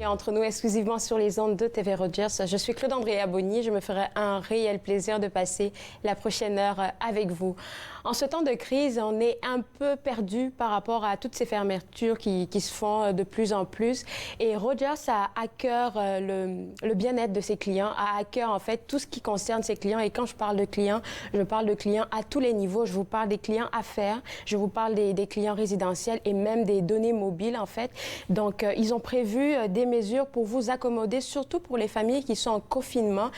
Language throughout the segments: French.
entre nous exclusivement sur les ondes de TV Rogers. Je suis Claude Andrea Bonny. Je me ferai un réel plaisir de passer la prochaine heure avec vous. En ce temps de crise, on est un peu perdu par rapport à toutes ces fermetures qui se font de plus en plus. Et Rogers a à cœur le bien-être de ses clients, a à cœur en fait tout ce qui concerne ses clients. Et quand je parle de clients, je parle de clients à tous les niveaux. Je vous parle des clients affaires, je vous parle des clients résidentiels et même des données mobiles en fait. Donc, ils ont prévu des mesures pour vous accommoder, surtout pour les familles qui sont en confinement.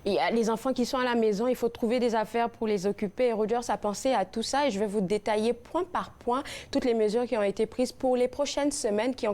Il y a les enfants qui sont à la maison, il faut trouver des affaires pour les occuper. Et Rogers a pensé à tout ça et je vais vous détailler point par point toutes les mesures qui ont été prises pour les prochaines semaines qui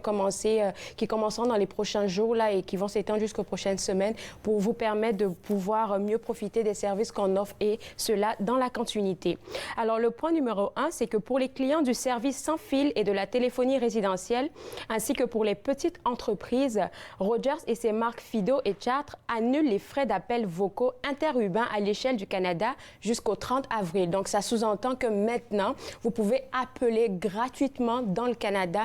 commenceront dans les prochains jours là et qui vont s'étendre jusqu'aux prochaines semaines pour vous permettre de pouvoir mieux profiter des services qu'on offre et cela dans la continuité. Alors, le point numéro 1, c'est que pour les clients du service sans fil et de la téléphonie résidentielle, ainsi que pour les petites entreprises, Rogers et ses marques Fido et Chartres annulent les frais d'appel vocaux interurbains à l'échelle du Canada jusqu'au 30 avril. Donc, ça sous-entend que maintenant, vous pouvez appeler gratuitement dans le Canada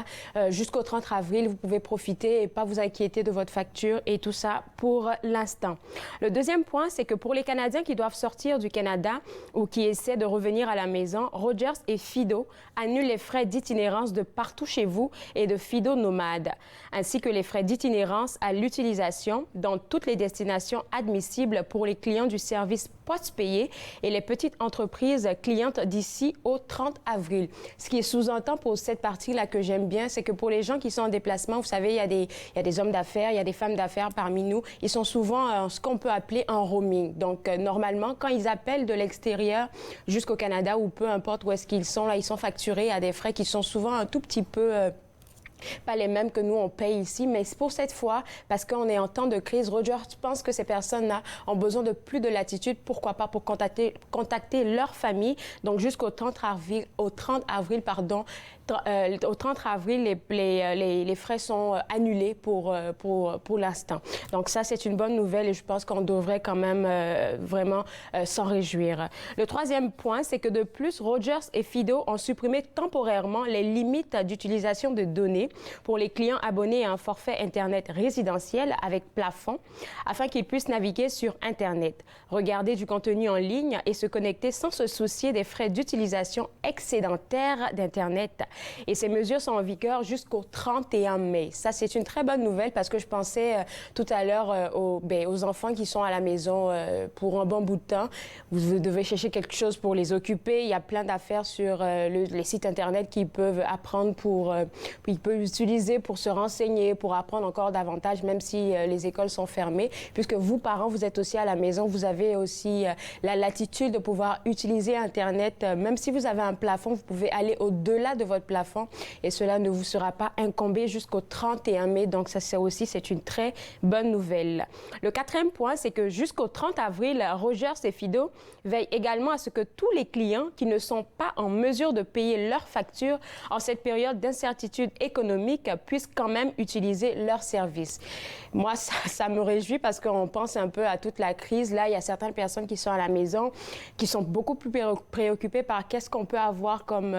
jusqu'au 30 avril. Vous pouvez profiter et pas vous inquiéter de votre facture et tout ça pour l'instant. Le deuxième point, c'est que pour les Canadiens qui doivent sortir du Canada ou qui essaient de revenir à la maison, Rogers et Fido annulent les frais d'itinérance de partout chez vous et de Fido Nomade, ainsi que les frais d'itinérance à l'utilisation dans toutes les destinations admissibles pour les clients du service post-payé et les petites entreprises clientes d'ici au 30 avril. Ce qui est sous-entend pour cette partie-là que j'aime bien, c'est que pour les gens qui sont en déplacement, vous savez, il y a des hommes d'affaires, il y a des femmes d'affaires parmi nous, ils sont souvent ce qu'on peut appeler en roaming. Donc, normalement, quand ils appellent de l'extérieur jusqu'au Canada ou peu importe où est-ce qu'ils sont, là, ils sont facturés à des frais qui sont souvent un tout petit peu pas les mêmes que nous, on paye ici, mais c'est pour cette fois, parce qu'on est en temps de crise, Rogers pense que ces personnes-là ont besoin de plus de latitude, pourquoi pas, pour contacter leur famille. Donc, jusqu'au 30 avril, au 30 avril, les frais sont annulés pour l'instant. Donc, ça, c'est une bonne nouvelle et je pense qu'on devrait quand même vraiment s'en réjouir. Le troisième point, c'est que de plus, Rogers et Fido ont supprimé temporairement les limites d'utilisation de données pour les clients abonnés à un forfait Internet résidentiel avec plafond afin qu'ils puissent naviguer sur Internet, regarder du contenu en ligne et se connecter sans se soucier des frais d'utilisation excédentaires d'Internet. Et ces mesures sont en vigueur jusqu'au 31 mai. Ça, c'est une très bonne nouvelle parce que je pensais tout à l'heure aux enfants qui sont à la maison pour un bon bout de temps. Vous devez chercher quelque chose pour les occuper. Il y a plein d'affaires sur les sites Internet qu'ils peuvent apprendre ils peuvent utiliser pour se renseigner, pour apprendre encore davantage, même si les écoles sont fermées. Puisque vous, parents, vous êtes aussi à la maison, vous avez aussi la latitude de pouvoir utiliser Internet. Même si vous avez un plafond, vous pouvez aller au-delà de votre plafond et cela ne vous sera pas incombé jusqu'au 31 mai. Donc, ça, c'est une très bonne nouvelle. Le quatrième point, c'est que jusqu'au 30 avril, Rogers et Fido veillent également à ce que tous les clients qui ne sont pas en mesure de payer leurs factures en cette période d'incertitude économique puissent quand même utiliser leurs services. Moi, ça me réjouit parce qu'on pense un peu à toute la crise. Là, il y a certaines personnes qui sont à la maison, qui sont beaucoup plus préoccupées par qu'est-ce qu'on peut avoir comme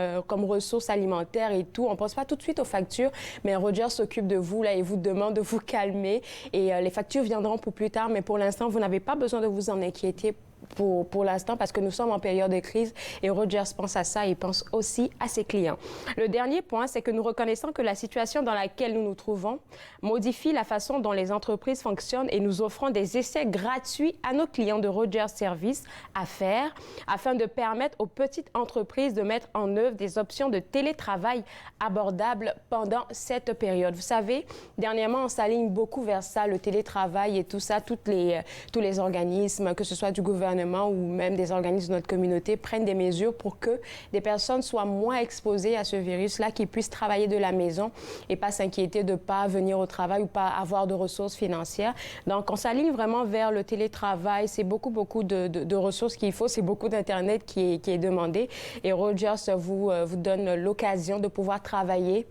ressources alimentaires et tout. On ne pense pas tout de suite aux factures, mais Rogers s'occupe de vous là et vous demande de vous calmer. Et les factures viendront pour plus tard, mais pour l'instant, vous n'avez pas besoin de vous en inquiéter pour l'instant parce que nous sommes en période de crise et Rogers pense à ça et pense aussi à ses clients. Le dernier point, c'est que nous reconnaissons que la situation dans laquelle nous nous trouvons modifie la façon dont les entreprises fonctionnent et nous offrons des essais gratuits à nos clients de Rogers Services Affaires afin de permettre aux petites entreprises de mettre en œuvre des options de télétravail abordables pendant cette période. Vous savez, dernièrement, on s'aligne beaucoup vers ça, le télétravail et tout ça, tous les organismes, que ce soit du gouvernement ou même des organismes de notre communauté prennent des mesures pour que des personnes soient moins exposées à ce virus-là, qu'ils puissent travailler de la maison et pas s'inquiéter de ne pas venir au travail ou pas avoir de ressources financières. Donc, on s'aligne vraiment vers le télétravail. C'est beaucoup de ressources qu'il faut. C'est beaucoup d'Internet qui est demandé. Et Rogers vous donne l'occasion de pouvoir travailler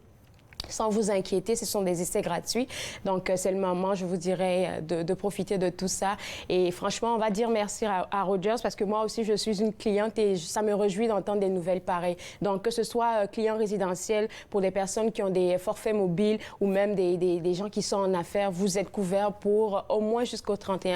sans vous inquiéter, ce sont des essais gratuits. Donc, c'est le moment, je vous dirais, de profiter de tout ça. Et franchement, on va dire merci à Rogers parce que moi aussi, je suis une cliente et ça me réjouit d'entendre des nouvelles pareilles. Donc, que ce soit client résidentiel pour des personnes qui ont des forfaits mobiles ou même des gens qui sont en affaires, vous êtes couverts pour au moins jusqu'au 30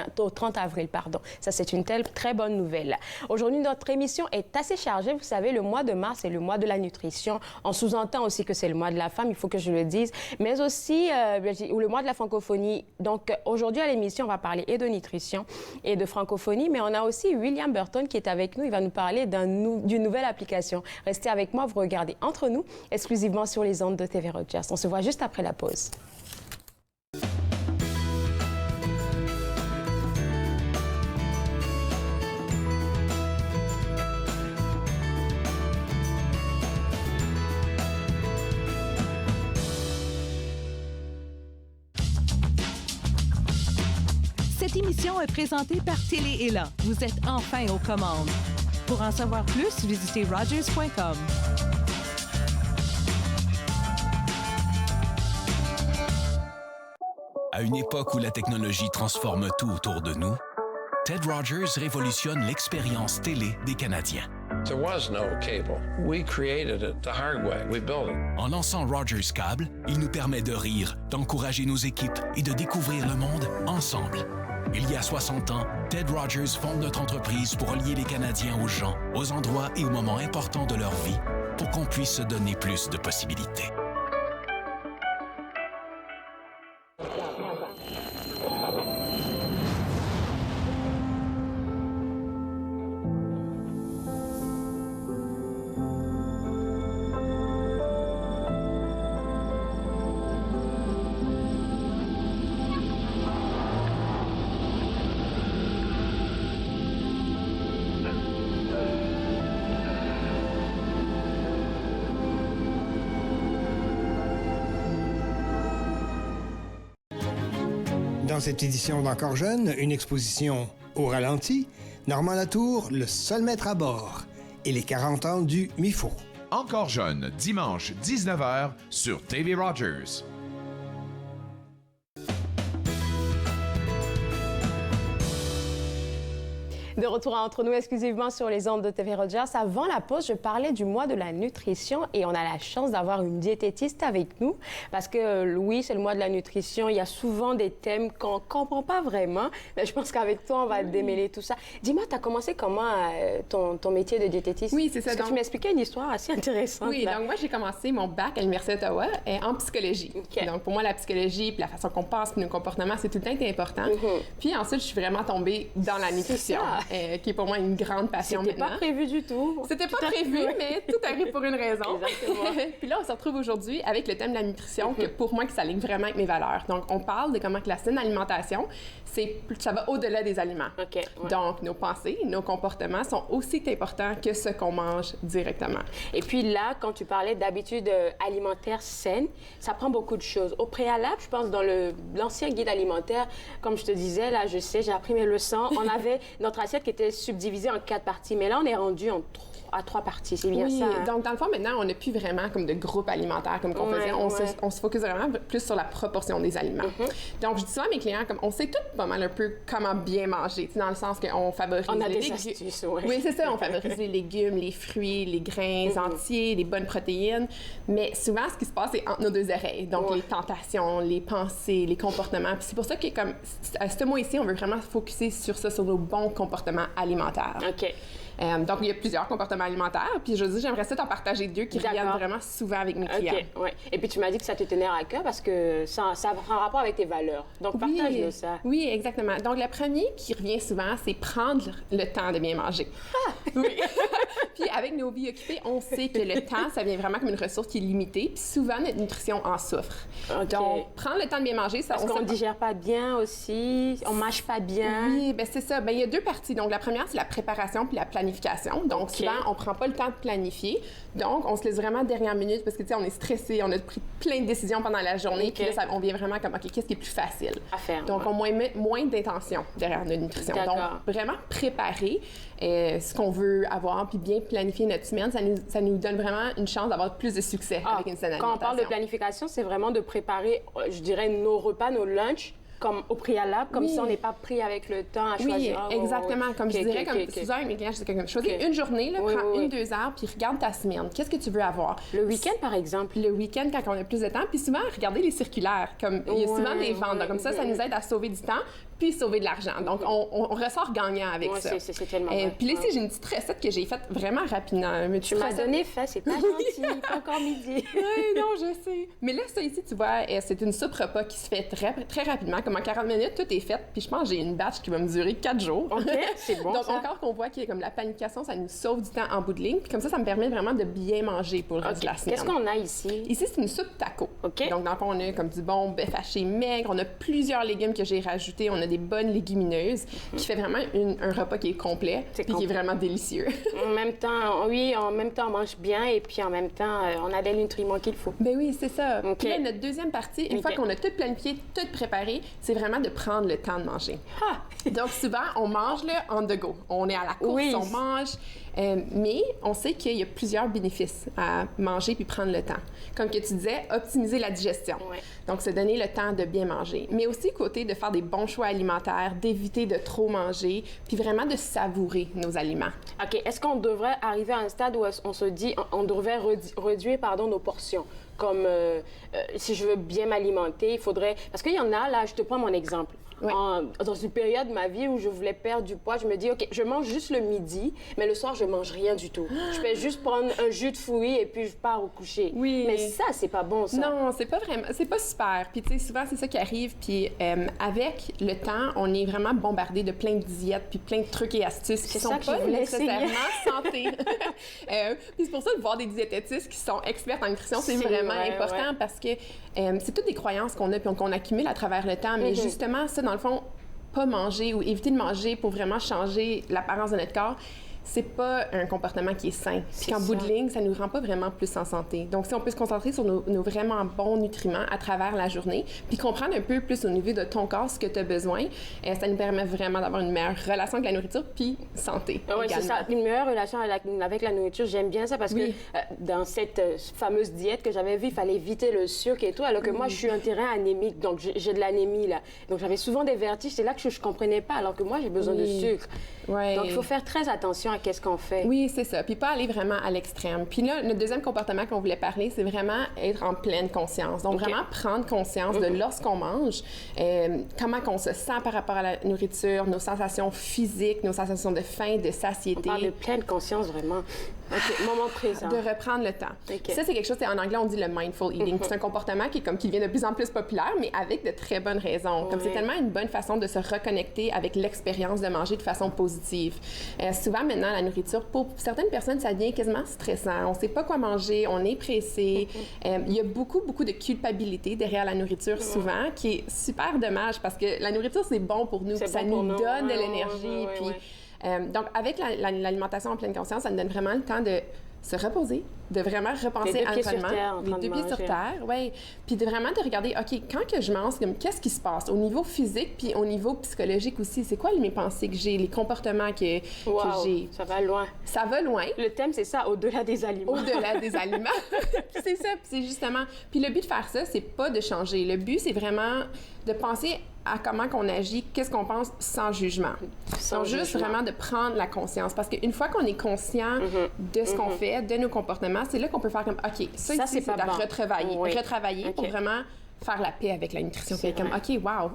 avril. Pardon. Ça, c'est une très bonne nouvelle. Aujourd'hui, notre émission est assez chargée. Vous savez, le mois de mars, c'est le mois de la nutrition. On sous-entend aussi que c'est le mois de la femme, il faut que je le dise, mais aussi le mois de la francophonie. Donc, aujourd'hui, à l'émission, on va parler et de nutrition et de francophonie, mais on a aussi William Burton qui est avec nous. Il va nous parler d'une nouvelle application. Restez avec moi, vous regardez Entre nous, exclusivement sur les ondes de TV Rogers. On se voit juste après la pause. Cette émission est présentée par Télé Ella. Vous êtes enfin aux commandes. Pour en savoir plus, visitez rogers.com. À une époque où la technologie transforme tout autour de nous, Ted Rogers révolutionne l'expérience télé des Canadiens. There was no cable. We created it the hard way. We built it. En lançant Rogers Cable, il nous permet de rire, d'encourager nos équipes et de découvrir le monde ensemble. Il y a 60 ans, Ted Rogers fonde notre entreprise pour relier les Canadiens aux gens, aux endroits et aux moments importants de leur vie pour qu'on puisse se donner plus de possibilités. Dans cette édition d'Encore jeune, une exposition au ralenti, Normand Latour, le seul maître à bord, et les 40 ans du MIFO. Encore jeune, dimanche 19h sur TV Rogers. De retour Entre nous exclusivement sur les ondes de TV Rogers. Avant la pause, je parlais du mois de la nutrition et on a la chance d'avoir une diététiste avec nous parce que oui, c'est le mois de la nutrition. Il y a souvent des thèmes qu'on ne comprend pas vraiment, mais je pense qu'avec toi, on va démêler tout ça. Dis-moi, tu as commencé comment ton métier de diététiste? Oui, c'est ça. Parce que tu m'expliquais une histoire assez intéressante. Oui, là. donc moi, j'ai commencé mon bac à l'Université d'Ottawa en psychologie. Okay. Donc pour moi, la psychologie puis la façon qu'on pense puis nos comportements, c'est tout le temps été important. Puis ensuite, je suis vraiment tombée dans la nutrition. Qui est pour moi une grande passion maintenant. C'était pas prévu du tout. C'était pas prévu, mais tout arrive pour une raison. Exactement. Puis là, on se retrouve aujourd'hui avec le thème de la nutrition, que pour moi, qui s'aligne vraiment avec mes valeurs. Donc, on parle de comment que la saine alimentation, ça va au-delà des aliments. Okay, ouais. Donc, nos pensées, nos comportements sont aussi importants que ce qu'on mange directement. Et puis là, quand tu parlais d'habitudes alimentaires saines, ça prend beaucoup de choses. Au préalable, je pense, dans l'ancien guide alimentaire, comme je te disais, là, je sais, j'ai appris mes leçons, on avait notre assiette qui était subdivisée en 4 parties, mais là, on est rendu à 3 parties, c'est bien ça. Hein? Donc, dans le fond, maintenant, on n'a plus vraiment comme de groupe alimentaire comme qu'on faisait. On se focus vraiment plus sur la proportion des aliments. Donc, je dis souvent à mes clients, comme on sait tous pas mal un peu comment bien manger, dans le sens qu'on favorise on a les des astuces, ouais. Oui, c'est ça. On favorise les légumes, les fruits, les grains entiers, les bonnes protéines. Mais souvent, ce qui se passe, c'est entre nos deux oreilles. Donc, les tentations, les pensées, les comportements. Puis c'est pour ça que, comme à ce mois ici, on veut vraiment focuser sur ça, sur nos bons comportements alimentaires. OK. Donc, il y a plusieurs comportements alimentaires. Puis, je dis, j'aimerais ça t'en partager 2 qui reviennent vraiment souvent avec mes clients. OK, ouais. Et puis, tu m'as dit que ça te tenait à cœur parce que ça a un rapport avec tes valeurs. Donc, partage-nous ça. Oui, exactement. Donc, le premier qui revient souvent, c'est prendre le temps de bien manger. Oui. Puis, avec nos vies occupées, on sait que le temps, ça vient vraiment comme une ressource qui est limitée. Puis, souvent, notre nutrition en souffre. Okay. Donc, prendre le temps de bien manger, ça... Parce qu'on ne digère pas bien aussi, on ne mâche pas bien. Oui, bien, c'est ça. Bien, il y a 2 parties. Donc, la première, c'est la préparation puis la planification planification. Donc, souvent, on prend pas le temps de planifier. Donc, on se laisse vraiment dernière minute parce que, tu sais, on est stressé, on a pris plein de décisions pendant la journée. Puis là, on vient vraiment comme, OK, qu'est-ce qui est plus facile? À faire. Donc, on met moins d'intention derrière notre nutrition. Donc, vraiment préparer ce qu'on veut avoir puis bien planifier notre semaine, ça nous donne vraiment une chance d'avoir plus de succès avec une saine alimentation. Quand on parle de planification, c'est vraiment de préparer, je dirais, nos repas, nos lunchs, comme au préalable, comme ça on n'est pas pris avec le temps à choisir. Oui, exactement. Comme je dirais, comme souvent avec mes clients, je dis comme choisis une journée, là, prends 1-2 heures, puis regarde ta semaine. Qu'est-ce que tu veux avoir? Le week-end, par exemple. Le week-end, quand on a plus de temps. Puis souvent, regardez les circulaires. Comme il y a souvent des ventes. Donc, comme ça nous aide à sauver du temps puis sauver de l'argent. Donc, on ressort gagnant avec ça. C'est tellement vrai. Puis là, ici, j'ai une petite recette que j'ai faite vraiment rapidement. Tu m'as donné faim, c'est pas gentil, pas encore midi. Oui, non, je sais. Mais là, ça ici, tu vois, c'est une soupe repas qui se fait très, très rapidement. Comme en 40 minutes, tout est fait. Puis je pense que j'ai une batch qui va me durer 4 jours. OK, c'est bon. Donc, encore qu'on voit qu'il y a comme la planification, ça nous sauve du temps en bout de ligne. Puis comme ça me permet vraiment de bien manger pour le reste de la semaine. Qu'est-ce qu'on a ici? Ici, c'est une soupe taco. OK. Donc, dans le fond, on a comme du bon bœuf haché maigre. On a plusieurs légumes que j'ai rajoutés. On a des bonnes légumineuses qui fait vraiment un repas qui est complet puis qui est vraiment délicieux. En même temps, on mange bien et puis en même temps, on a des nutriments qu'il faut. Ben oui, c'est ça. OK. Puis là, notre deuxième partie, une fois qu'on a tout planifié, tout préparé, c'est vraiment de prendre le temps de manger. Donc, souvent, on mange là on the go. On est à la course, on mange. Mais on sait qu'il y a plusieurs bénéfices à manger puis prendre le temps. Comme que tu disais, optimiser la digestion. Ouais. Donc, se donner le temps de bien manger. Mais aussi, côté de faire des bons choix alimentaires, d'éviter de trop manger, puis vraiment de savourer nos aliments. OK. Est-ce qu'on devrait arriver à un stade où on se dit on devrait réduire nos portions? Comme si je veux bien m'alimenter, il faudrait... Parce qu'il y en a, là, je te prends mon exemple. Ouais. Dans une période de ma vie où je voulais perdre du poids, je me dis, OK, je mange juste le midi, mais le soir, je mange rien du tout. Je peux juste prendre un jus de fruits et puis je pars au coucher. Oui. Mais ça, c'est pas bon, ça. Non, c'est pas vraiment, c'est pas super. Puis, tu sais, souvent, c'est ça qui arrive. Puis, avec le temps, on est vraiment bombardé de plein de diètes puis plein de trucs et astuces qui sont pas nécessairement santé. Puis, c'est pour ça de voir des diététistes qui sont experts en nutrition, c'est vraiment important parce que c'est toutes des croyances qu'on a puis qu'on accumule à travers le temps. Mais justement, ça, dans le fond, pas manger ou éviter de manger pour vraiment changer l'apparence de notre corps, c'est pas un comportement qui est sain. Puis qu'en bout de ligne, ça nous rend pas vraiment plus en santé. Donc, si on peut se concentrer sur nos vraiment bons nutriments à travers la journée, puis comprendre un peu plus au niveau de ton corps ce que tu as besoin, ça nous permet vraiment d'avoir une meilleure relation avec la nourriture, puis santé. Oui, c'est ça. Une meilleure relation avec la nourriture, j'aime bien ça parce que dans cette fameuse diète que j'avais vue, il fallait éviter le sucre et tout, alors que moi, je suis un terrain anémique, donc j'ai de l'anémie, là. Donc, j'avais souvent des vertiges. C'est là que je comprenais pas, alors que moi, j'ai besoin de sucre. Ouais. Donc, il faut faire très attention à qu'est-ce qu'on fait. Oui, c'est ça. Puis pas aller vraiment à l'extrême. Puis là, le deuxième comportement qu'on voulait parler, c'est vraiment être en pleine conscience. Donc, vraiment prendre conscience de lorsqu'on mange, comment qu'on se sent par rapport à la nourriture, nos sensations physiques, nos sensations de faim, de satiété. On parle de pleine conscience, vraiment. OK, moment présent. De reprendre le temps. Ça, c'est quelque chose, en anglais, on dit le mindful eating. C'est un comportement qui devient de plus en plus populaire, mais avec de très bonnes raisons. Comme c'est tellement une bonne façon de se reconnecter avec l'expérience de manger de façon positive. Souvent, maintenant, la nourriture, pour certaines personnes, ça devient quasiment stressant. On ne sait pas quoi manger, on est pressé. Il y a beaucoup de culpabilité derrière la nourriture, souvent, qui est super dommage parce que la nourriture, c'est bon pour nous, ça nous donne de l'énergie. Donc, avec l'alimentation en pleine conscience, ça nous donne vraiment le temps de se reposer, de vraiment repenser à l'entraînement. Les deux pieds sur terre, oui. Puis de vraiment de regarder, OK, quand que je mange, qu'est-ce qui se passe au niveau physique puis au niveau psychologique aussi? C'est quoi mes pensées que j'ai, les comportements que j'ai? Ça va loin. Ça va loin. Le thème, c'est ça, au-delà des aliments. Au-delà des aliments. C'est ça, puis c'est justement... Puis le but de faire ça, c'est pas de changer. Le but, c'est vraiment de penser à comment qu'on agit, qu'est-ce qu'on pense sans jugement. Donc, juste vraiment de prendre la conscience. Parce qu'une fois qu'on est conscient de ce qu'on fait, de nos comportements, c'est là qu'on peut faire comme, OK, ça ici, c'est à retravailler pour vraiment faire la paix avec la nutrition. Puis comme, OK, wow,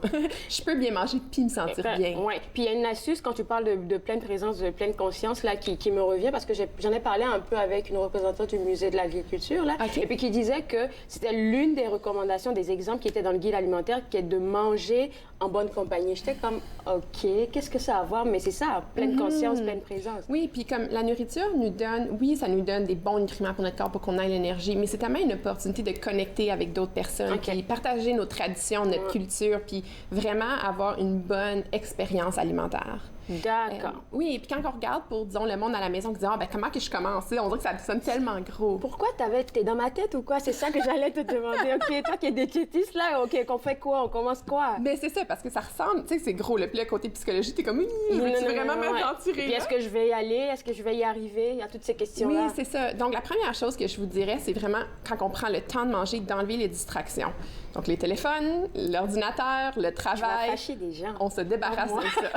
je peux bien manger puis me sentir bien. Oui. Puis il y a une astuce quand tu parles de pleine présence, de pleine conscience, là, qui me revient parce que j'en ai parlé un peu avec une représentante du musée de l'agriculture, là, et puis qui disait que c'était l'une des recommandations, des exemples qui étaient dans le guide alimentaire, qui est de manger en bonne compagnie. J'étais comme, OK, qu'est-ce que ça a à voir? Mais c'est ça, pleine conscience, pleine présence. Oui, puis comme la nourriture nous donne, oui, ça nous donne des bons nutriments pour notre corps pour qu'on ait l'énergie, mais c'est tellement une opportunité de connecter avec d'autres personnes, puis partager nos traditions, notre culture, puis vraiment avoir une bonne expérience alimentaire. D'accord. Oui, et puis quand on regarde pour, disons, le monde à la maison, on dit, ah, ben comment que je commence? On dirait que ça sonne tellement gros. Pourquoi t'es dans ma tête ou quoi? C'est ça que j'allais te demander. OK, toi qui es diététiste, là, OK, qu'on fait quoi? On commence quoi? Mais c'est ça, parce que ça ressemble, tu sais, c'est gros. Puis le côté psychologie, t'es comme, veux-tu vraiment m'aventurer? Puis est-ce que je vais y aller? Est-ce que je vais y arriver? Il y a toutes ces questions-là. Oui, c'est ça. Donc, la première chose que je vous dirais, c'est vraiment, quand on prend le temps de manger, d'enlever les distractions. Donc, les téléphones, l'ordinateur, le travail. Tu vas fâcher des gens. On se débarrasse de ça.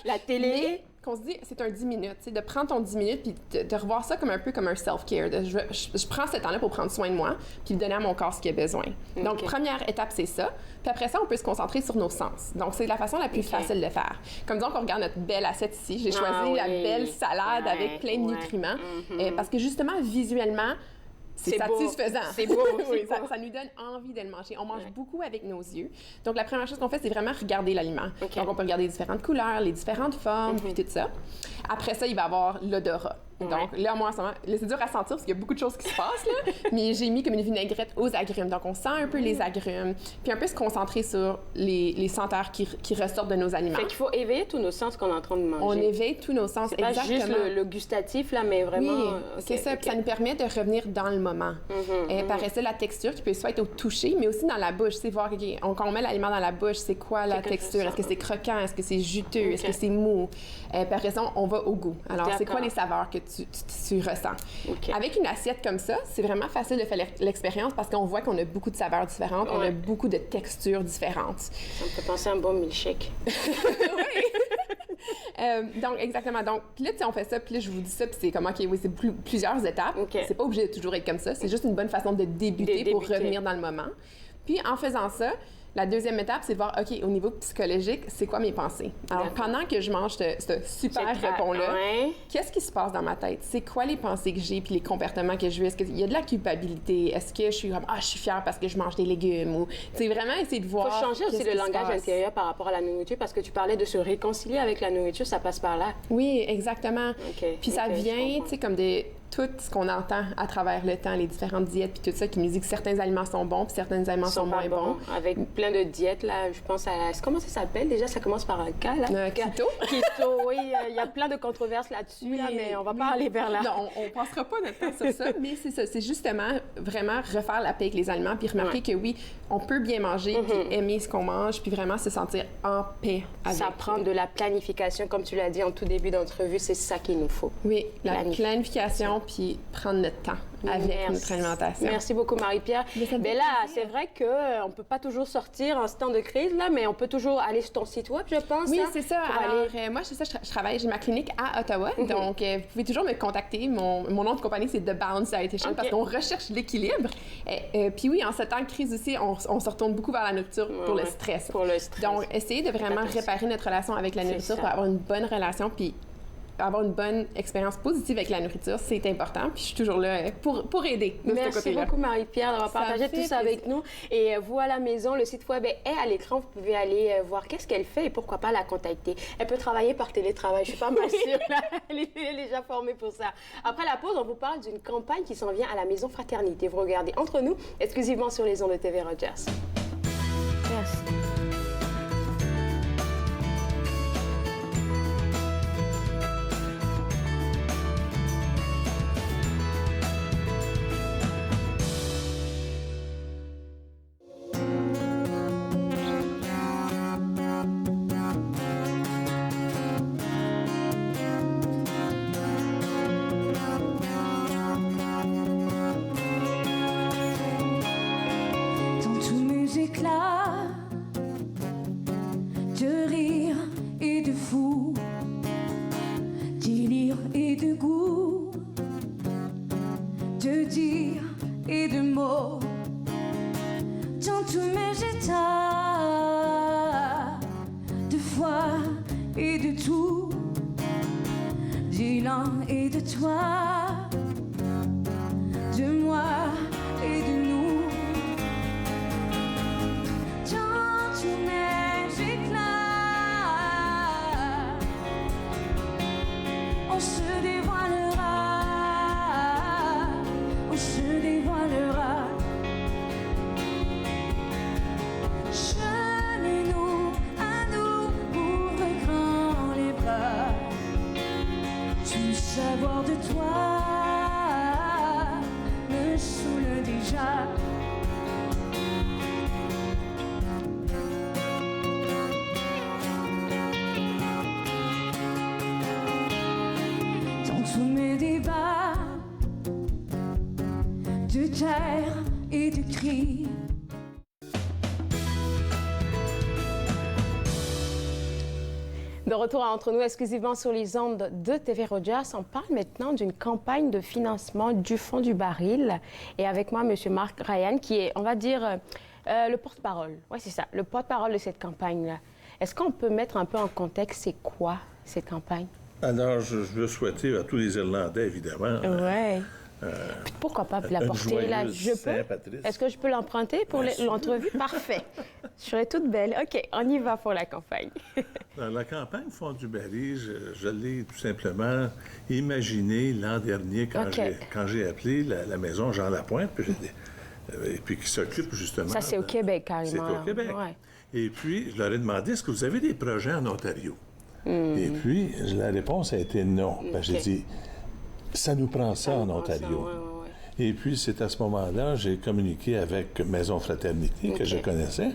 La télé. Mais qu'on se dit, c'est un 10 minutes, de prendre ton 10 minutes puis de revoir ça comme un peu comme un self-care. Je prends ce temps-là pour prendre soin de moi puis donner à mon corps ce qu'il a besoin. Donc, première étape, c'est ça. Puis après ça, on peut se concentrer sur nos sens. Donc, c'est la façon la plus facile de faire. Comme disons qu'on regarde notre belle assiette ici. J'ai choisi la belle salade avec plein de nutriments parce que justement, visuellement, c'est satisfaisant. C'est beau. Oui, ça nous donne envie de le manger. On mange beaucoup avec nos yeux. Donc, la première chose qu'on fait, c'est vraiment regarder l'aliment. Donc, on peut regarder les différentes couleurs, les différentes formes, puis tout ça. Après ça, il va y avoir l'odorat. Donc, là, moi, en ce moment, là, c'est dur à sentir parce qu'il y a beaucoup de choses qui se passent, là. Mais j'ai mis comme une vinaigrette aux agrumes. Donc, on sent un peu les agrumes. Puis un peu se concentrer sur les senteurs qui ressortent de nos aliments. Fait qu'il faut éveiller tous nos sens qu'on est en train de manger. On éveille tous nos sens, exactement. C'est pas juste le gustatif, là, mais vraiment... Oui, c'est ça. Puis ça nous permet de revenir dans le moment. Par ça, la texture qui peut soit être au toucher, mais aussi dans la bouche. C'est voir, quand on met l'aliment dans la bouche, c'est quoi la texture? Est-ce que c'est croquant? Est-ce que c'est juteux? Est-ce que c'est mou? Puis après ça, on va au goût. Alors, c'est quoi les saveurs que tu ressens? Avec une assiette comme ça, c'est vraiment facile de faire l'expérience parce qu'on voit qu'on a beaucoup de saveurs différentes, on a beaucoup de textures différentes. Ça me fait penser à un bon milkshake. Oui! Donc, exactement. Donc, là, tu sais, on fait ça, puis là, je vous dis ça, puis c'est comme, OK, oui, c'est plusieurs étapes. C'est pas obligé de toujours être comme ça. C'est juste une bonne façon de débuter pour revenir dans le moment. Puis, en faisant ça, la deuxième étape, c'est de voir, OK, au niveau psychologique, c'est quoi mes pensées? Alors, pendant que je mange ce super repas-là, qu'est-ce qui se passe dans ma tête? C'est quoi les pensées que j'ai puis les comportements que je veux? Est-ce qu'il y a de la culpabilité? Est-ce que je suis comme, je suis fière parce que je mange des légumes? Ou, c'est vraiment essayer de voir. Il faut changer aussi le langage intérieur par rapport à la nourriture parce que tu parlais de se réconcilier avec la nourriture, ça passe par là. Oui, exactement. Puis ça vient, tu sais, comme tout ce qu'on entend à travers le temps, les différentes diètes, puis tout ça, qui nous dit que certains aliments sont bons, puis certains aliments sont moins bons. Avec plein de diètes, là, je pense à... Comment ça s'appelle? Déjà, ça commence par un K, là. Keto. Keto, oui. Il y a plein de controverses là-dessus, là, mais on va pas aller vers là. Non, on passera pas notre temps sur ça, mais c'est ça. C'est justement vraiment refaire la paix avec les aliments, puis remarquer que oui, on peut bien manger, puis aimer ce qu'on mange, puis vraiment se sentir en paix avec. Ça prend de la planification, comme tu l'as dit en tout début d'entrevue, c'est ça qu'il nous faut. Oui, la planification, puis prendre notre temps avec notre alimentation. Merci beaucoup, Marie-Pierre. Mais là, c'est vrai qu'on ne peut pas toujours sortir en ce temps de crise, là, mais on peut toujours aller sur ton site web, je pense. Oui, c'est ça. Alors, moi, c'est ça, je travaille, j'ai ma clinique à Ottawa, donc vous pouvez toujours me contacter. Mon nom de compagnie, c'est The Balance Dietitian, parce qu'on recherche l'équilibre. Puis oui, en ce temps de crise aussi, on se retourne beaucoup vers la nourriture pour le stress. Pour le stress. Donc, essayer de vraiment réparer notre relation avec la nourriture pour avoir une bonne relation, puis avoir une bonne expérience positive avec la nourriture, c'est important. Puis je suis toujours là pour aider de ce côté-là. Merci beaucoup, Marie-Pierre, d'avoir partagé tout ça avec nous. Et vous, à la maison, le site web est à l'écran. Vous pouvez aller voir qu'est-ce qu'elle fait et pourquoi pas la contacter. Elle peut travailler par télétravail. Je suis pas mal sûre. Là. Elle est déjà formée pour ça. Après la pause, on vous parle d'une campagne qui s'en vient à la Maison Fraternité. Vous regardez Entre nous, exclusivement sur les ondes de TV Rogers. Merci. de rire et de fou, délire et de goût, de dire et de mots, dans tous mes états, de foi et de tout, d'Ilan et de toi, de moi et de nous. On se dévoilera, on se dévoilera. Chez nous, à nous, ouvre grand les bras. toi me saoule déjà. Dans tous mes débats de terre et de cris. De retour entre nous exclusivement sur les ondes de TV Rogers, on parle maintenant d'une campagne de financement du Fonds du baril. Et avec moi, M. Marc Ryan, qui est, on va dire, le porte-parole. Oui, c'est ça, le porte-parole de cette campagne-là. Est-ce qu'on peut mettre un peu en contexte, c'est quoi cette campagne? Alors, je veux souhaiter à tous les Irlandais, évidemment. Oui. Pourquoi pas l'apporter là? Je peux? Est-ce que je peux l'emprunter pour l'entrevue? Parfait. Je serai toute belle. OK, on y va pour la campagne. Dans la campagne Fonds du baril, je l'ai tout simplement imaginé l'an dernier quand j'ai appelé la maison Jean Lapointe, et puis qui s'occupe justement... Ça, c'est au Québec, carrément. C'est au Québec. Ouais. Et puis, je leur ai demandé, est-ce que vous avez des projets en Ontario? Et puis, la réponse a été non. Ben, j'ai dit... Ça nous prend ça en Ontario. Et puis, c'est à ce moment-là, j'ai communiqué avec Maison Fraternité, que je connaissais,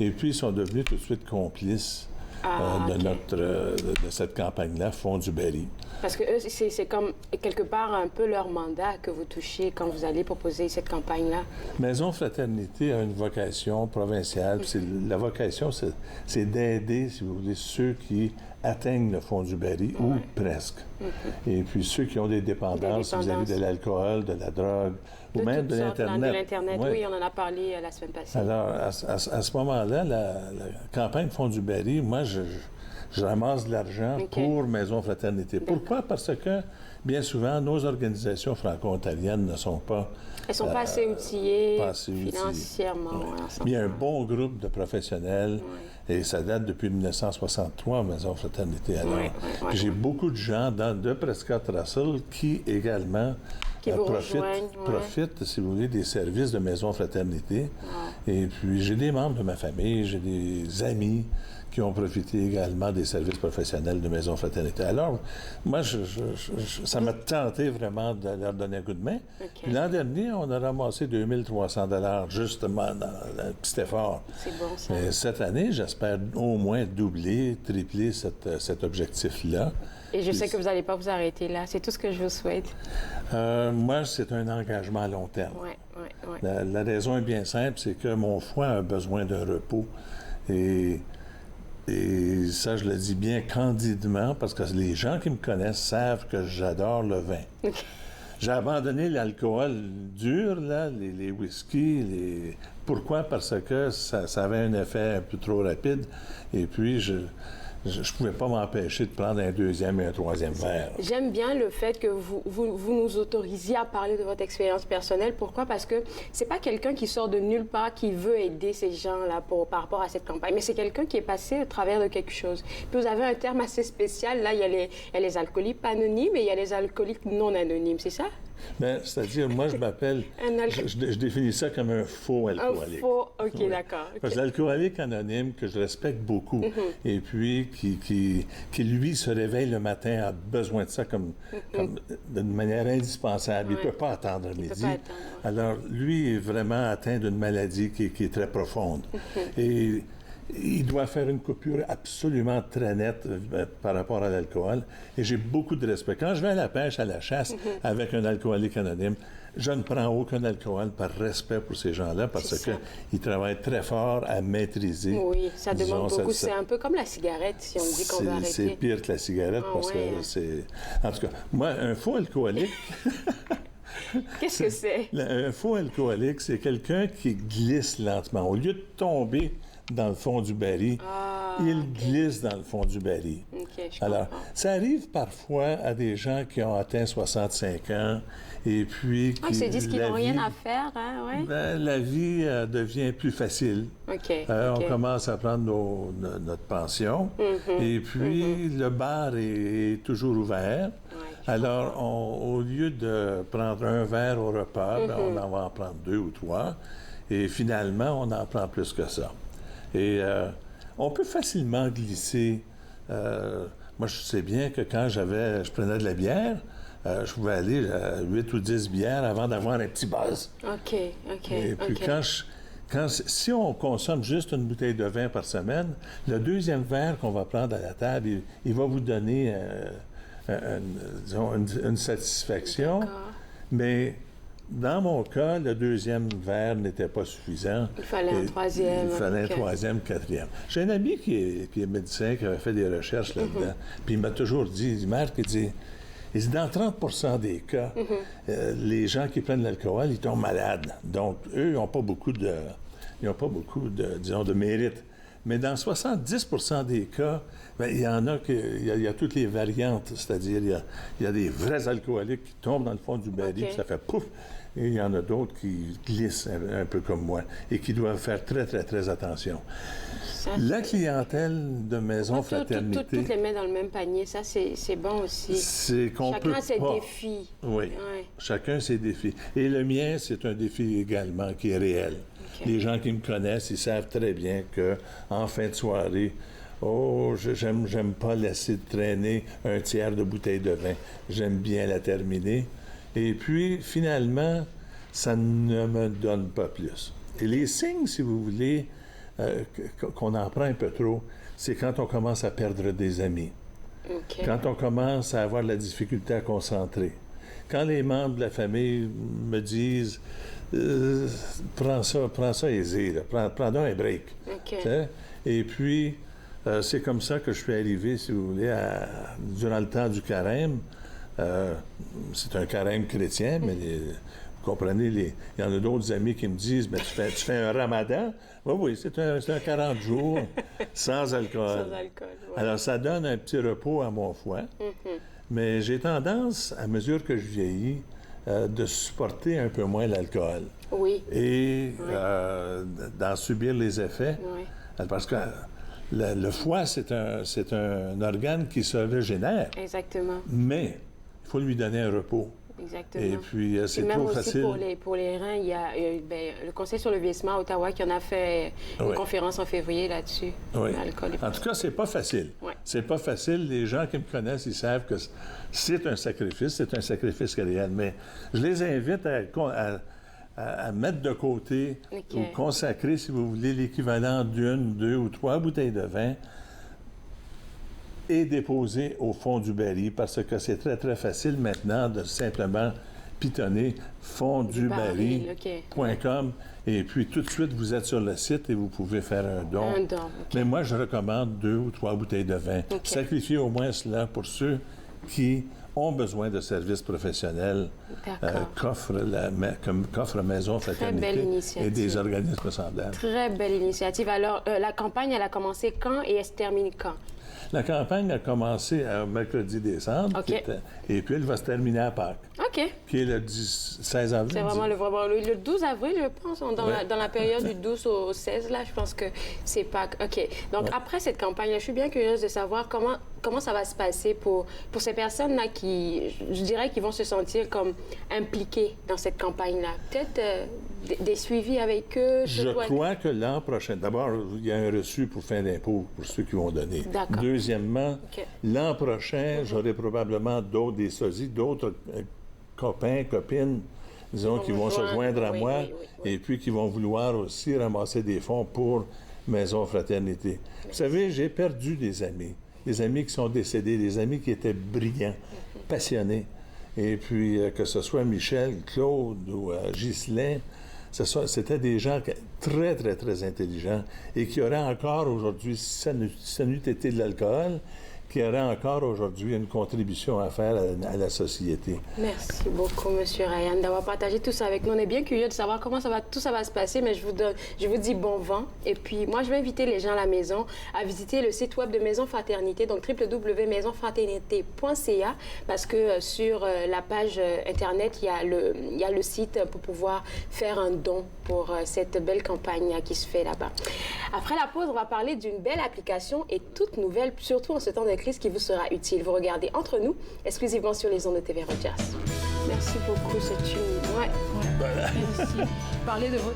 et puis ils sont devenus tout de suite complices de cette campagne-là, Fonds du baril. Parce que eux, c'est comme quelque part un peu leur mandat que vous touchez quand vous allez proposer cette campagne-là. Maison Fraternité a une vocation provinciale. La vocation, c'est d'aider, si vous voulez, ceux qui atteignent le fond du baril, ou presque. Et puis ceux qui ont des dépendances vis-à-vis de l'alcool, de la drogue, ou même de l'Internet. De l'Internet, oui, on en a parlé la semaine passée. Alors, à ce moment-là, la campagne Fonds du baril, moi, je ramasse de l'argent pour Maison Fraternité. Pourquoi? Parce que, bien souvent, nos organisations franco-ontariennes ne sont pas... Elles ne sont pas assez outillées financièrement. Il y a un bon groupe de professionnels, et ça date depuis 1963, Maison Fraternité. Alors, j'ai beaucoup de gens de Prescott Russell qui également profitent, si vous voulez, des services de Maison Fraternité. Et puis, j'ai des membres de ma famille, j'ai des amis qui ont profité également des services professionnels de Maison Fraternité. Alors, moi, ça m'a tenté vraiment de leur donner un coup de main. Puis l'an dernier, on a ramassé 2300 $ justement dans un petit effort. C'est bon, ça. Et cette année, j'espère au moins doubler, tripler cet objectif-là. Et je sais que vous n'allez pas vous arrêter là. C'est tout ce que je vous souhaite. Moi, c'est un engagement à long terme. La raison est bien simple, c'est que mon foie a besoin d'un repos. Et ça, je le dis bien candidement, parce que les gens qui me connaissent savent que j'adore le vin. J'ai abandonné l'alcool dur, là, les whisky. Pourquoi? Parce que ça avait un effet un peu trop rapide. Et puis, je ne pouvais pas m'empêcher de prendre un deuxième et un troisième verre. J'aime bien le fait que vous nous autorisiez à parler de votre expérience personnelle. Pourquoi? Parce que c'est pas quelqu'un qui sort de nulle part qui veut aider ces gens-là par rapport à cette campagne, mais c'est quelqu'un qui est passé au travers de quelque chose. Puis vous avez un terme assez spécial. Là, il y a les alcooliques anonymes et il y a les alcooliques non anonymes, c'est ça? Bien, c'est-à-dire, moi, je m'appelle... je définis ça comme un faux alcoolique. Un faux, OK, d'accord. Parce que l'alcoolique anonyme, que je respecte beaucoup, et puis qui, lui, se réveille le matin, a besoin de ça comme d'une manière indispensable. Il ne peut pas attendre midi. Alors, lui est vraiment atteint d'une maladie qui est très profonde. Et il doit faire une coupure absolument très nette par rapport à l'alcool. Et j'ai beaucoup de respect. Quand je vais à la pêche, à la chasse, avec un alcoolique anonyme, je ne prends aucun alcool par respect pour ces gens-là, parce qu'ils travaillent très fort à maîtriser. Oui, ça demande beaucoup. C'est un peu comme la cigarette, si on dit qu'on veut arrêter. C'est pire que la cigarette, parce que c'est... En tout cas, moi, un faux alcoolique... Qu'est-ce que c'est? Un faux alcoolique, c'est quelqu'un qui glisse lentement. Au lieu de tomber dans le fond du baril, il glisse dans le fond du baril. Alors, ça arrive parfois à des gens qui ont atteint 65 ans et puis qui se disent qu'ils n'ont rien à faire, hein? Ouais. Ben, la vie devient plus facile. On commence à prendre notre pension et puis le bar est toujours ouvert. Alors, au lieu de prendre un verre au repas, on en va en prendre 2 ou 3 et finalement, on en prend plus que ça. Et on peut facilement glisser. Moi, je sais bien que quand je prenais de la bière, je pouvais aller à 8 ou 10 bières avant d'avoir un petit buzz. OK. Et puis si on consomme juste une bouteille de vin par semaine, le deuxième verre qu'on va prendre à la table, il va vous donner disons, une satisfaction. Mais dans mon cas, le deuxième verre n'était pas suffisant. Il fallait un troisième. Il fallait un troisième, quatrième. J'ai un ami qui est médecin, qui avait fait des recherches là-dedans. Puis il m'a toujours dit, Marc, il dit, dans 30 des cas, les gens qui prennent de l'alcool, ils tombent malades. Donc, eux, ils n'ont pas beaucoup de, disons, de mérite. Mais dans 70 des cas, bien, il y en a il y a toutes les variantes, c'est-à-dire il y a des vrais alcooliques qui tombent dans le fond du baril, puis ça fait pouf, et il y en a d'autres qui glissent un peu comme moi et qui doivent faire très, très, très attention. La clientèle de Maison Fraternité... Toutes les mettre dans le même panier, ça, c'est bon aussi. C'est qu'on Chacun peut a ses pas... défis. Oui, chacun ses défis. Et le mien, c'est un défi également qui est réel. Les gens qui me connaissent, ils savent très bien qu'en fin de soirée, j'aime pas laisser traîner un tiers de bouteille de vin. J'aime bien la terminer. Et puis, finalement, ça ne me donne pas plus. Et les signes, si vous voulez, qu'on en prend un peu trop, c'est quand on commence à perdre des amis. Quand on commence à avoir de la difficulté à concentrer. Quand les membres de la famille me disent... prends ça aisé, prends donc un break. Et puis, c'est comme ça que je suis arrivé, si vous voulez, durant le temps du carême. C'est un carême chrétien, mais vous comprenez, il y en a d'autres amis qui me disent, mais tu fais un ramadan? Oui, c'est un 40 jours sans alcool. Alors, ça donne un petit repos à mon foie. Mais j'ai tendance, à mesure que je vieillis, de supporter un peu moins l'alcool. Et d'en subir les effets. Parce que le foie, c'est un organe qui se régénère. Exactement. Mais il faut lui donner un repos. Exactement. Et puis, c'est trop facile. Pour les reins, il y a le Conseil sur le vieillissement à Ottawa qui en a fait une conférence en février là-dessus. En tout cas, c'est pas facile. C'est pas facile. Les gens qui me connaissent, ils savent que c'est un sacrifice réel. Mais je les invite à mettre de côté ou consacrer, si vous voulez, l'équivalent d'une, 2 ou 3 bouteilles de vin et déposer au fond du baril, parce que c'est très, très facile maintenant de simplement pitonner fondubaril.com et puis tout de suite, vous êtes sur le site et vous pouvez faire un don. Mais moi, je recommande 2 ou 3 bouteilles de vin. Sacrifiez au moins cela pour ceux qui ont besoin de services professionnels qu'offre Maison Fraternité et des organismes semblables. Très belle initiative. Alors, la campagne, elle a commencé quand et elle se termine quand? La campagne a commencé mercredi décembre, et puis elle va se terminer à Pâques, qui est le 16 avril. C'est vraiment le 12 avril, je pense, dans la période du 12 au 16, là, je pense que c'est Pâques. Donc, après cette campagne, je suis bien curieuse de savoir comment ça va se passer pour ces personnes-là qui, je dirais, qui vont se sentir comme impliquées dans cette campagne-là. Peut-être des suivis avec eux. Je crois que l'an prochain, d'abord, il y a un reçu pour fin d'impôt pour ceux qui vont donner. Deuxièmement, l'an prochain, j'aurai probablement des sosies, d'autres copains, copines, disons, qui vont se joindre à moi et puis qui vont vouloir aussi ramasser des fonds pour Maison Fraternité. Vous savez, j'ai perdu des amis qui sont décédés, des amis qui étaient brillants, passionnés. Et puis, que ce soit Michel, Claude ou Ghislain, c'était des gens très, très, très intelligents et qui auraient encore aujourd'hui, si ça n'eût été de l'alcool, qui auraient encore aujourd'hui une contribution à faire à la société. Merci beaucoup, M. Ryan, d'avoir partagé tout ça avec nous. On est bien curieux de savoir comment tout ça va se passer, mais je vous dis bon vent. Et puis, moi, je vais inviter les gens à la maison à visiter le site web de Maison Fraternité, donc www.maisonfraternité.ca, parce que sur la page Internet, il y a le site pour pouvoir faire un don pour cette belle campagne qui se fait là-bas. Après la pause, on va parler d'une belle application et toute nouvelle, surtout en ce temps de crise, qui vous sera utile. Vous regardez Entre nous, exclusivement sur les ondes de TV Rogers. Merci beaucoup, c'est une... Merci. Parlez de votre...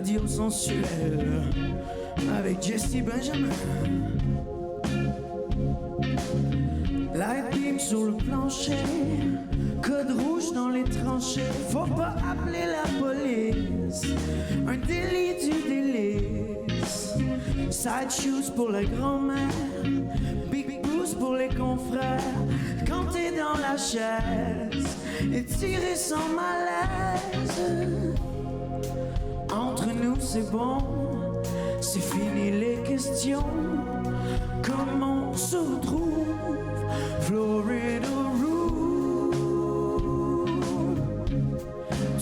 radio sensuelle avec Jesse Benjamin. Light beam sur le plancher, code rouge dans les tranchées. Faut pas appeler la police, un délit du délice. Side shoes pour la grand-mère, big boost pour les confrères. Quand t'es dans la chaise, étiré sans malaise. Entre nous c'est bon, c'est fini les questions. Comment on se retrouve, Florida Room.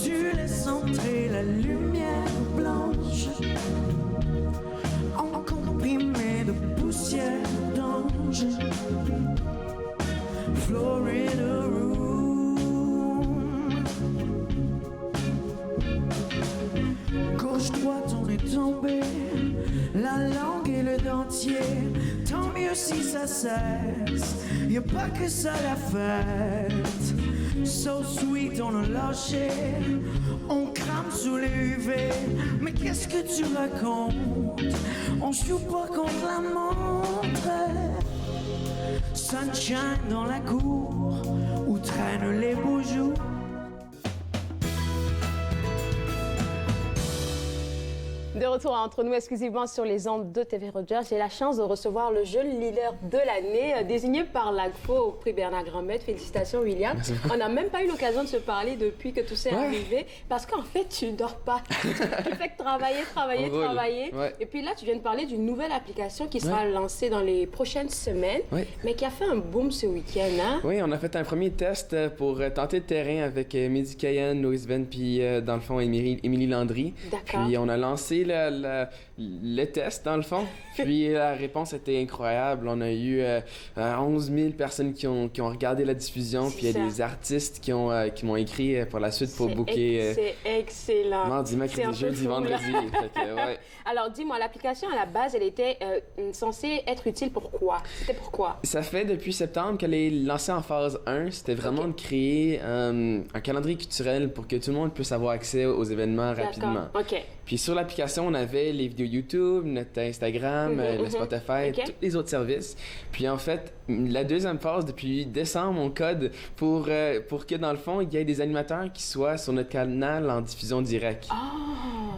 Tu laisses entrer la lumière blanche, en comprimé de poussière d'ange. Florida Room. Gauche-droite, on est tombé, la langue et le dentier. Tant mieux si ça cesse, y'a pas que ça la fête. So sweet, on a lâché, on crame sous les UV. Mais qu'est-ce que tu racontes? On joue pas contre la montre. Sunshine dans la cour, où traînent les beaux jours. De retour entre nous exclusivement sur les ondes de TV Rogers, j'ai la chance de recevoir le jeune leader de l'année désigné par l'AGFO au prix Bernard Grandmet. Félicitations William. On n'a même pas eu l'occasion de se parler depuis que tout s'est arrivé parce qu'en fait tu ne dors pas. Tu fais que travailler. Ouais. Et puis là tu viens de parler d'une nouvelle application qui sera lancée dans les prochaines semaines, mais qui a fait un boom ce week-end. Hein? Oui, on a fait un premier test pour tenter le terrain avec Mehdi Cayenne, Loïs Venn, puis dans le fond Émilie Landry. D'accord. Puis on a lancé le test, dans le fond. Puis la réponse était incroyable. On a eu 11 000 personnes qui ont regardé la diffusion. Puis il y a des artistes qui m'ont écrit pour la suite pour booker. C'est excellent. Mardi, mercredi, jeudi, vendredi. Alors dis-moi, l'application à la base, elle était censée être utile pour quoi? C'était pourquoi? Ça fait depuis septembre qu'elle est lancée en phase 1. C'était vraiment de créer un calendrier culturel pour que tout le monde puisse avoir accès aux événements rapidement. OK. Puis sur l'application, on avait les vidéos YouTube, notre Instagram, le Spotify, tous les autres services. Puis en fait, la deuxième phase, depuis décembre, on code pour que dans le fond, il y ait des animateurs qui soient sur notre canal en diffusion directe.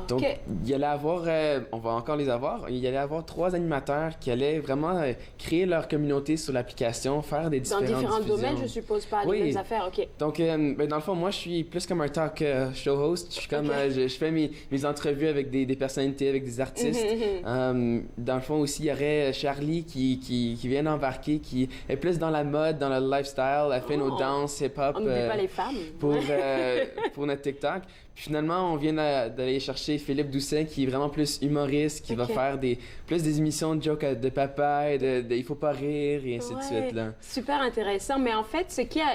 Donc, il y allait avoir, on va encore les avoir, il y allait avoir 3 animateurs qui allaient vraiment créer leur communauté sur l'application, faire des différentes diffusions. Dans différents domaines, je suppose, pas les mêmes affaires, OK. Donc, dans le fond, moi, je suis plus comme un talk show host. Je suis comme, je fais mes entrevues avec des personnalités, avec des artistes. Dans le fond aussi, il y aurait Charlie qui vient d'embarquer, qui est plus dans la mode, dans le lifestyle. Elle fait nos danses hip-hop. On n'oublie pas les femmes. Pour notre TikTok. Puis finalement, on vient d'aller chercher Philippe Doucet, qui est vraiment plus humoriste, qui va faire plus des émissions de jokes de papa, et de Il faut pas rire, et ainsi de suite. Là. Super intéressant. Mais en fait,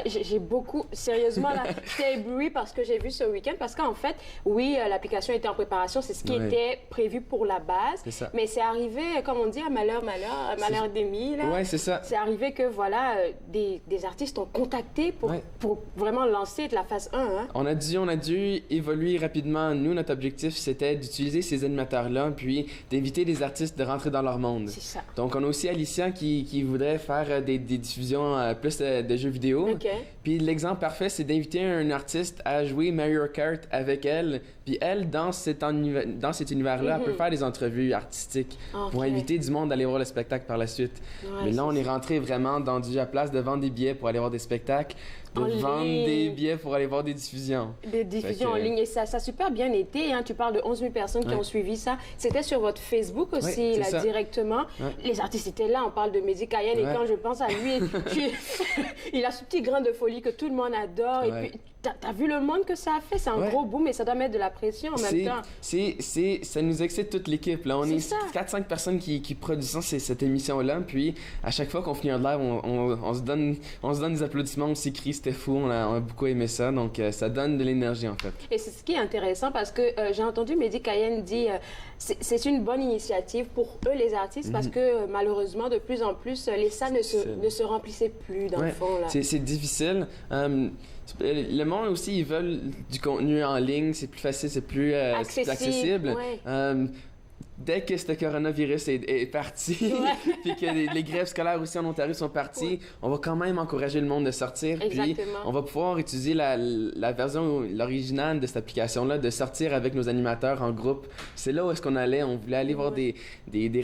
j'ai beaucoup, sérieusement, là, j'étais éblouie parce que j'ai vu ce week-end. Parce qu'en fait, oui, l'application était en préparation. C'est ce qui était prévu pour la base. C'est ça. Mais c'est arrivé, comme on dit, à malheur d'Émi. Oui, c'est ça. C'est arrivé que, voilà, des artistes ont contacté pour vraiment lancer de la phase 1. Hein? On a dû évoluer rapidement. Nous, notre objectif, c'était d'utiliser ces animateurs-là, puis d'éviter des artistes de rentrer dans leur monde. C'est ça. Donc, on a aussi Alicia qui voudrait faire des diffusions plus de jeux vidéo. OK. Puis l'exemple parfait, c'est d'inviter un artiste à jouer Mario Kart avec elle. Puis elle, dans cet univers-là, elle peut faire des entrevues artistiques pour inviter du monde à aller voir le spectacle par la suite. Mais là, on est rentré vraiment dans à place de vendre des billets pour aller voir des spectacles, de vendre des billets pour aller voir des diffusions. Des diffusions en ligne. Et ça a super bien été. Hein. Tu parles de 11 000 personnes qui ont suivi ça. C'était sur votre Facebook aussi, là, directement. Les artistes étaient là. On parle de Mehdi Cayenne. Et quand je pense à lui, il a ce petit grain de folie que tout le monde adore. Et puis, t'as vu le monde que ça a fait? C'est un gros boom et ça doit mettre de la pression en même temps. Ça nous excite toute l'équipe. Là. On est 4-5 personnes qui produisent cette émission-là. Puis à chaque fois qu'on finit un live, on se donne des applaudissements, on s'écrit, c'était fou. On a beaucoup aimé ça. Donc ça donne de l'énergie en fait. Et c'est ce qui est intéressant parce que j'ai entendu Mehdi Cayenne dire c'est une bonne initiative pour eux les artistes parce que malheureusement de plus en plus les salles ne se remplissaient plus dans le fond. Là. C'est difficile. Le monde aussi, ils veulent du contenu en ligne, c'est plus facile, c'est plus accessible. Ouais. Dès que ce coronavirus est parti, puis que les grèves scolaires aussi en Ontario sont parties, on va quand même encourager le monde de sortir. Exactement. Puis on va pouvoir utiliser la version, l'originale de cette application-là, de sortir avec nos animateurs en groupe. C'est là où est-ce qu'on allait. On voulait aller voir des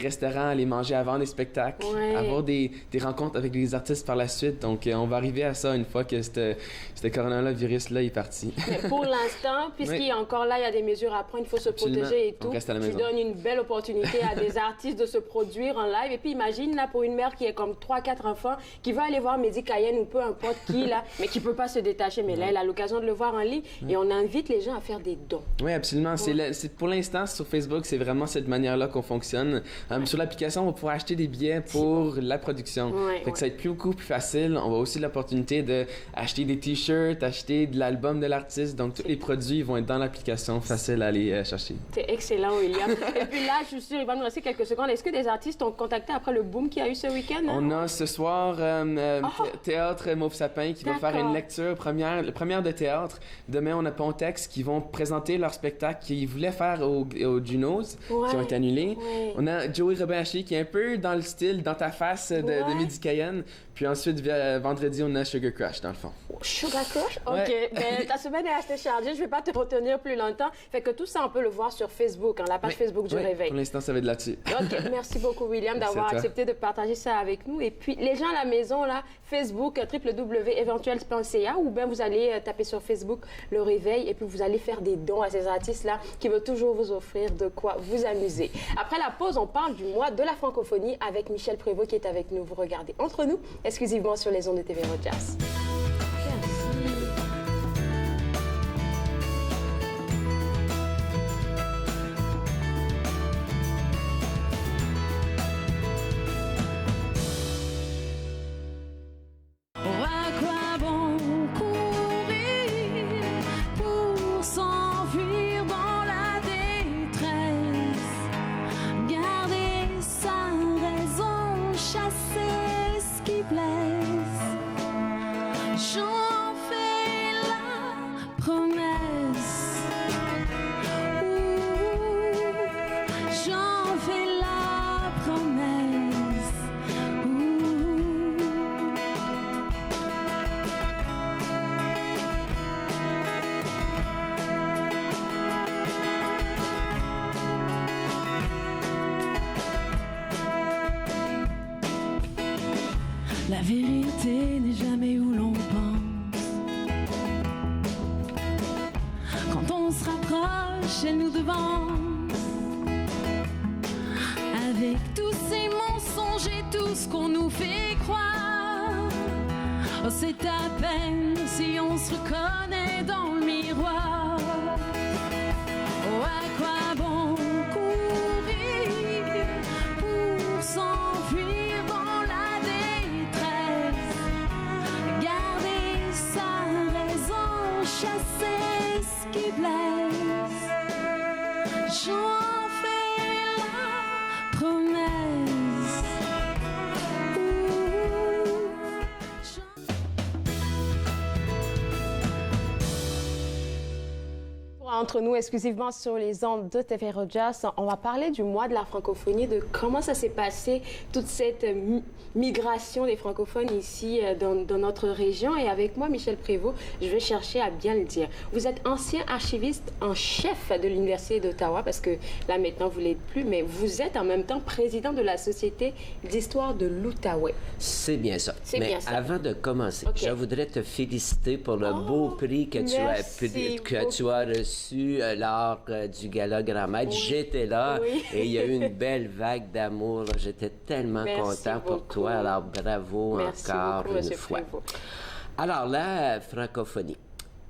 restaurants, aller manger avant des spectacles, avoir des rencontres avec les artistes par la suite. Donc on va arriver à ça une fois que ce coronavirus-là est parti. Mais pour l'instant, puisqu'il est encore là, il y a des mesures à prendre, il faut se protéger et tout. On reste à la maison. Tu donnes une belle opportunité à des artistes de se produire en live. Et puis imagine là pour une mère qui est comme 3-4 enfants, qui veut aller voir Mehdi Cayenne ou peu importe qui là, mais qui peut pas se détacher. Mais là, elle a l'occasion de le voir en ligne et on invite les gens à faire des dons. Oui, absolument. C'est pour l'instant sur Facebook, c'est vraiment cette manière-là qu'on fonctionne. Sur l'application, on va pouvoir acheter des billets pour la production. Fait que ça va être beaucoup plus facile. On va aussi l'opportunité d'acheter des t-shirts, acheter de l'album de l'artiste. Donc tous les produits vont être dans l'application, facile à aller chercher. C'est excellent, William. Et puis là, je suis sûre, il va nous rester quelques secondes. Est-ce que des artistes t'ont contacté après le boom qu'il y a eu ce week-end? On a ce soir Théâtre Mauve Sapin qui va faire une lecture première de théâtre. Demain, on a Pontex qui vont présenter leur spectacle qu'ils voulaient faire au Junos, qui ont été annulés. On a Joey Robin-Haché qui est un peu dans le style, dans ta face de Mehdi Cayenne. Puis ensuite, vendredi, on a Sugar Crush, dans le fond. Sugar Crush? OK. Ben, ta semaine est assez chargée. Je vais pas te retenir plus longtemps. Fait que tout ça, on peut le voir sur Facebook, la page Facebook du Réveil. Pour l'instant, ça va être là-dessus. OK. Merci beaucoup, William, d'avoir accepté de partager ça avec nous. Et puis, les gens à la maison, là, Facebook, www.eventuels.ca, ou bien vous allez taper sur Facebook Le Réveil et puis vous allez faire des dons à ces artistes-là qui veulent toujours vous offrir de quoi vous amuser. Après la pause, on parle du mois de la francophonie avec Michel Prévost qui est avec nous. Vous regardez Entre nous, exclusivement sur les ondes de TV Rogers. La vérité n'est jamais où l'on pense. Quand on se rapproche, elle nous devance. Avec tous ces mensonges et tout ce qu'on nous fait croire. Oh, c'est à peine si on se reconnaît dans le miroir. Oh, à quoi bon courir pour s'enfuir dans la détresse? Garder sa raison, chasser ce qui blesse. J'en fais la promesse. Entre nous, exclusivement sur les ondes de TV Rogers, on va parler du mois de la francophonie, de comment ça s'est passé, toute cette migration des francophones ici dans notre région. Et avec moi, Michel Prévost, je vais chercher à bien le dire. Vous êtes ancien archiviste en chef de l'Université d'Ottawa, parce que là maintenant vous ne l'êtes plus, mais vous êtes en même temps président de la Société d'histoire de l'Outaouais. C'est bien ça. Mais bien ça. avant de commencer, je voudrais te féliciter pour le beau prix que tu as reçu lors du Gala Grand Maître. Oui. J'étais là et il y a eu une belle vague d'amour. J'étais tellement content pour toi. Alors bravo encore une fois. Alors la francophonie.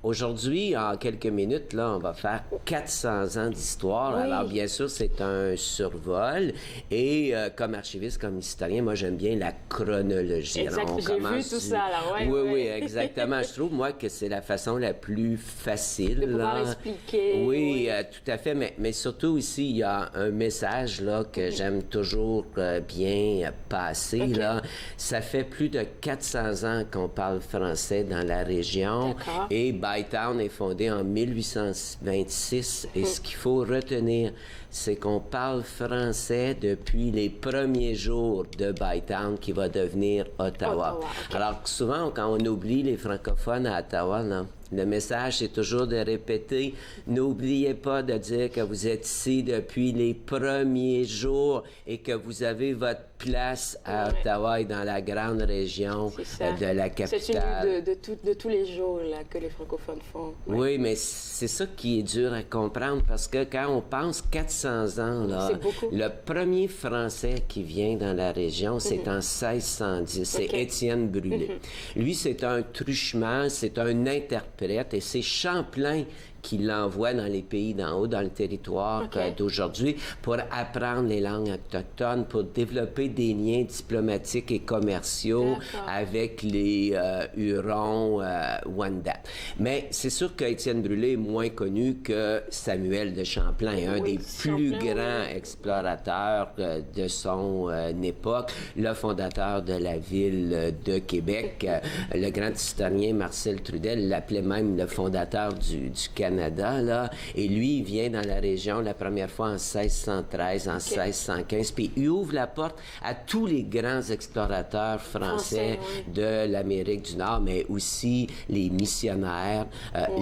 aujourd'hui, en quelques minutes, là, on va faire 400 ans d'histoire. Oui. Alors, bien sûr, c'est un survol. Et comme archiviste, comme historien, moi, j'aime bien la chronologie. Exact. J'ai vu tout ça, là. Oui, exactement. Je trouve, moi, que c'est la façon la plus facile. De pouvoir expliquer. Oui, tout à fait. Mais surtout, ici, il y a un message, là, que j'aime toujours bien passer, là. Ça fait plus de 400 ans qu'on parle français dans la région. Et Bytown est fondé en 1826. Et ce qu'il faut retenir, c'est qu'on parle français depuis les premiers jours de Bytown qui va devenir Ottawa. Alors souvent, quand on oublie les francophones à Ottawa, là, le message, c'est toujours de répéter, n'oubliez pas de dire que vous êtes ici depuis les premiers jours et que vous avez votre place à Ottawa et dans la grande région de la capitale. C'est une lutte de tous les jours là, que les francophones font. Oui, mais c'est ça qui est dur à comprendre parce que quand on pense 400 ans, là, le premier Français qui vient dans la région, c'est en 1610. C'est Étienne Brûlé. Lui, c'est un truchement, c'est un interprète et c'est Champlain qui l'envoie dans les pays d'en haut, dans le territoire d'aujourd'hui, pour apprendre les langues autochtones, pour développer des liens diplomatiques et commerciaux avec les Hurons, Wendat. Mais c'est sûr qu'Étienne Brûlé est moins connu que Samuel de Champlain, un des plus grands explorateurs de son époque, le fondateur de la ville de Québec. Le grand historien Marcel Trudel l'appelait même le fondateur du Canada. Là, et lui, il vient dans la région la première fois en 1613, en 1615, puis il ouvre la porte à tous les grands explorateurs français de l'Amérique du Nord, mais aussi les missionnaires,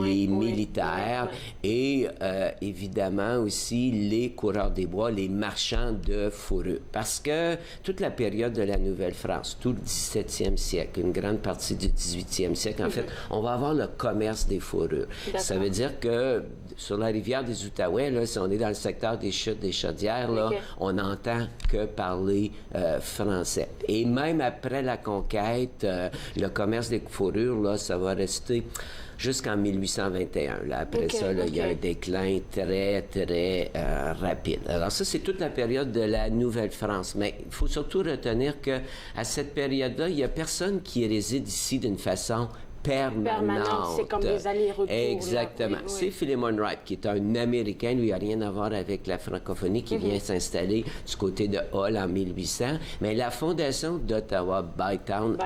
les militaires et évidemment aussi les coureurs des bois, les marchands de fourrure. Parce que toute la période de la Nouvelle-France, tout le 17e siècle, une grande partie du 18e siècle, en fait, on va avoir le commerce des fourrures. Ça veut dire que sur la rivière des Outaouais, là, si on est dans le secteur des chutes des Chaudières, là, on n'entend que parler français. Et même après la conquête, le commerce des fourrures, là, ça va rester jusqu'en 1821. Là. Après ça, là, il y a un déclin très, très rapide. Alors ça, c'est toute la période de la Nouvelle-France. Mais il faut surtout retenir qu'à cette période-là, il n'y a personne qui réside ici d'une façon permanente. C'est comme des allers-retours. Exactement. C'est Philemon Wright, qui est un Américain. Lui, il n'a rien à voir avec la francophonie, qui vient s'installer du côté de Hull en 1800. Mais la fondation d'Ottawa, Bytown,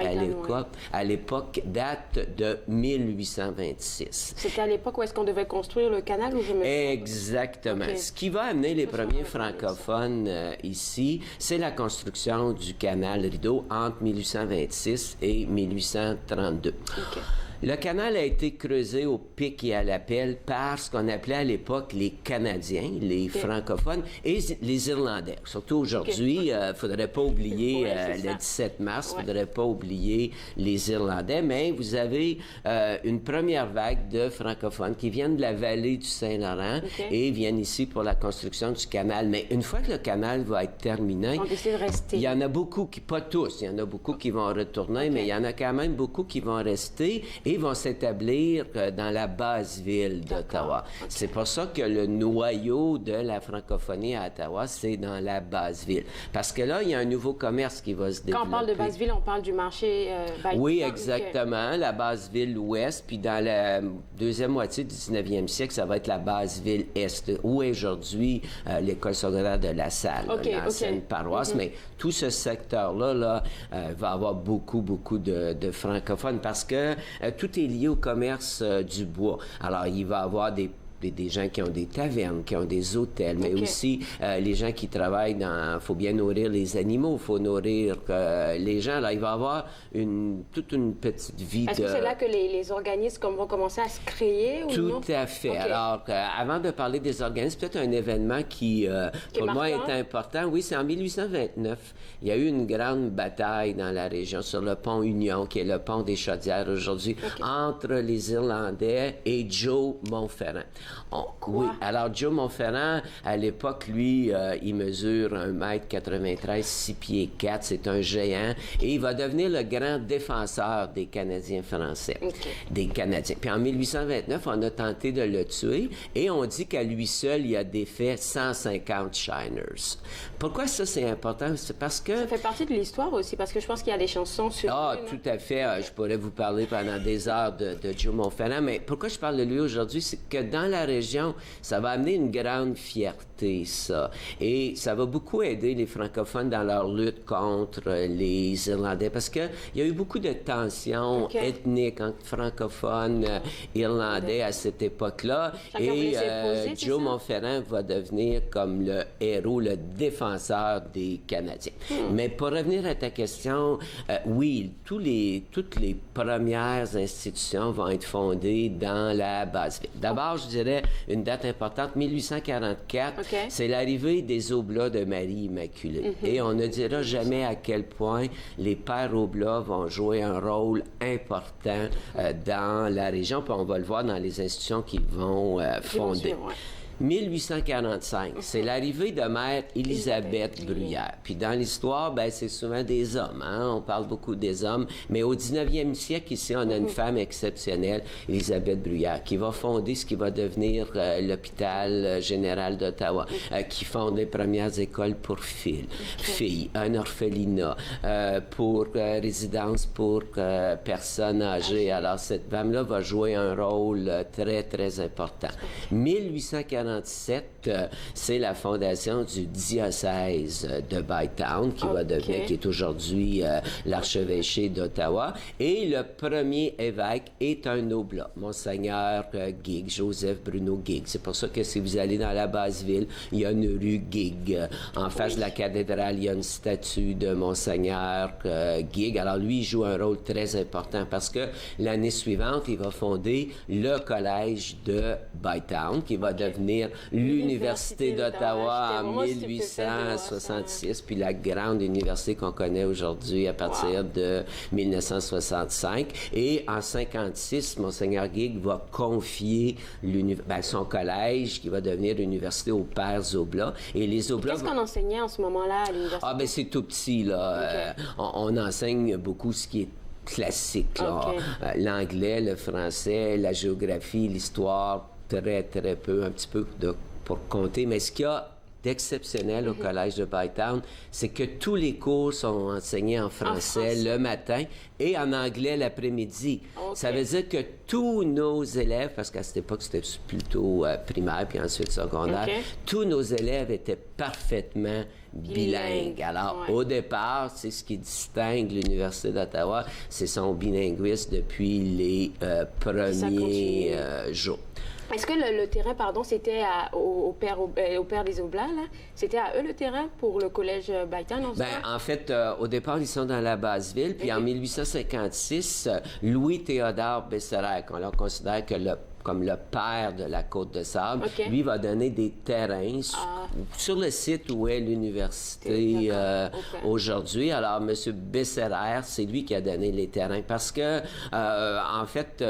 à l'époque, date de 1826. C'était à l'époque où est-ce qu'on devait construire le canal, ou je me... Exactement. Ce qui va amener les premiers francophones ici, c'est la construction du canal Rideau entre 1826 et 1832. Le canal a été creusé au pic et à la pelle par ce qu'on appelait à l'époque les Canadiens, les francophones et les Irlandais. Surtout aujourd'hui, il ne faudrait pas oublier le 17 mars, il ne faudrait pas oublier les Irlandais, mais vous avez une première vague de francophones qui viennent de la vallée du Saint-Laurent et viennent ici pour la construction du canal. Mais une fois que le canal va être terminé, il y en a beaucoup qui, pas tous, il y en a beaucoup qui vont retourner, mais il y en a quand même beaucoup qui vont rester et vont s'établir dans la base ville d'Ottawa. C'est pour ça que le noyau de la francophonie à Ottawa, c'est dans la base ville. Parce que là, il y a un nouveau commerce qui va se développer. Quand on parle de base ville, on parle du marché Bytown. Oui, exactement. La base ville ouest, puis dans la deuxième moitié du 19e siècle, ça va être la base ville est, où est aujourd'hui l'école secondaire de La Salle, l'ancienne paroisse. Mais tout ce secteur-là là, va avoir beaucoup de francophones parce que tout est lié au commerce du bois. Alors, il va y avoir des gens qui ont des tavernes, qui ont des hôtels, mais aussi les gens qui travaillent dans... Il faut bien nourrir les animaux, il faut nourrir les gens. Là, il va y avoir toute une petite vie. Est-ce que c'est là que les organismes vont commencer à se créer ou non? Tout à fait. Alors, avant de parler des organismes, peut-être un événement qui pour moi, est important. Oui, c'est en 1829. Il y a eu une grande bataille dans la région sur le pont Union, qui est le pont des Chaudières aujourd'hui, entre les Irlandais et Joe Montferrand. Oui. Alors, Joe Monferrand, à l'époque, lui, il mesure 1m93, 6 pieds 4. C'est un géant. Et il va devenir le grand défenseur des Canadiens français. Des Canadiens. Puis en 1829, on a tenté de le tuer. Et on dit qu'à lui seul, il a défait 150 Shiners. Pourquoi ça, c'est important? C'est parce que... Ça fait partie de l'histoire aussi, parce que je pense qu'il y a des chansons sur... Tout à fait. Je pourrais vous parler pendant des heures de Joe Monferrand, mais pourquoi je parle de lui aujourd'hui, c'est que dans la région, ça va amener une grande fierté, ça. Et ça va beaucoup aider les francophones dans leur lutte contre les Irlandais, parce qu'il y a eu beaucoup de tensions ethniques entre francophones irlandais à cette époque-là. Et Joe Monferrand va devenir comme le héros, le défenseur des Canadiens. Mais pour revenir à ta question, oui, toutes les premières institutions vont être fondées dans la Basse-Ville. D'abord, je dirais une date importante, 1844, c'est l'arrivée des Oblats de Marie-Immaculée. Et on ne dira jamais à quel point les pères Oblats vont jouer un rôle important dans la région, puis on va le voir dans les institutions qu'ils vont fonder. 1845, c'est l'arrivée de Mère Élisabeth Bruyère. Puis dans l'histoire, ben, c'est souvent des hommes. Hein? On parle beaucoup des hommes. Mais au 19e siècle, ici, on a une femme exceptionnelle, Élisabeth Bruyère, qui va fonder ce qui va devenir l'hôpital général d'Ottawa, qui fonde les premières écoles pour filles, un orphelinat, pour résidence pour personnes âgées. Alors, cette femme-là va jouer un rôle très, très important. 1847, c'est la fondation du diocèse de Bytown, qui va devenir, qui est aujourd'hui l'archevêché d'Ottawa. Et le premier évêque est un oblat, Monseigneur Gig, Joseph Bruno Gig. C'est pour ça que si vous allez dans la Basse-Ville, il y a une rue Gig. En face de la cathédrale, il y a une statue de Monseigneur Gig. Alors lui, il joue un rôle très important parce que l'année suivante, il va fonder le collège de Bytown, qui va devenir l'Université d'Ottawa en 1866, puis la grande université qu'on connaît aujourd'hui à partir de 1965. Et en 56, Monseigneur Gig va confier son collège, qui va devenir l'Université aux Pères Oblats. Et les Oblats... Qu'est-ce qu'on enseignait en ce moment-là à l'université? Ah, ben c'est tout petit, là. On enseigne beaucoup ce qui est classique, là. L'anglais, le français, la géographie, l'histoire, très, très peu, un petit peu pour compter. Mais ce qu'il y a d'exceptionnel au collège de Bytown, c'est que tous les cours sont enseignés en français le matin et en anglais l'après-midi. Ça veut dire que tous nos élèves, parce qu'à cette époque, c'était plutôt primaire puis ensuite secondaire, tous nos élèves étaient parfaitement bilingues. Alors, au départ, c'est ce qui distingue l'Université d'Ottawa, c'est son bilinguisme depuis les premiers jours. Est-ce que le terrain, c'était au Père des Oblats, là? C'était à eux le terrain pour le collège Bytown? En fait, au départ, ils sont dans la Basse-Ville. Puis en 1856, Louis-Théodore Besserère, qu'on leur considère comme le père de la Côte-de-Sable, lui va donner des terrains sur le site où est l'université aujourd'hui. Alors, M. Besserère, c'est lui qui a donné les terrains parce que, en fait,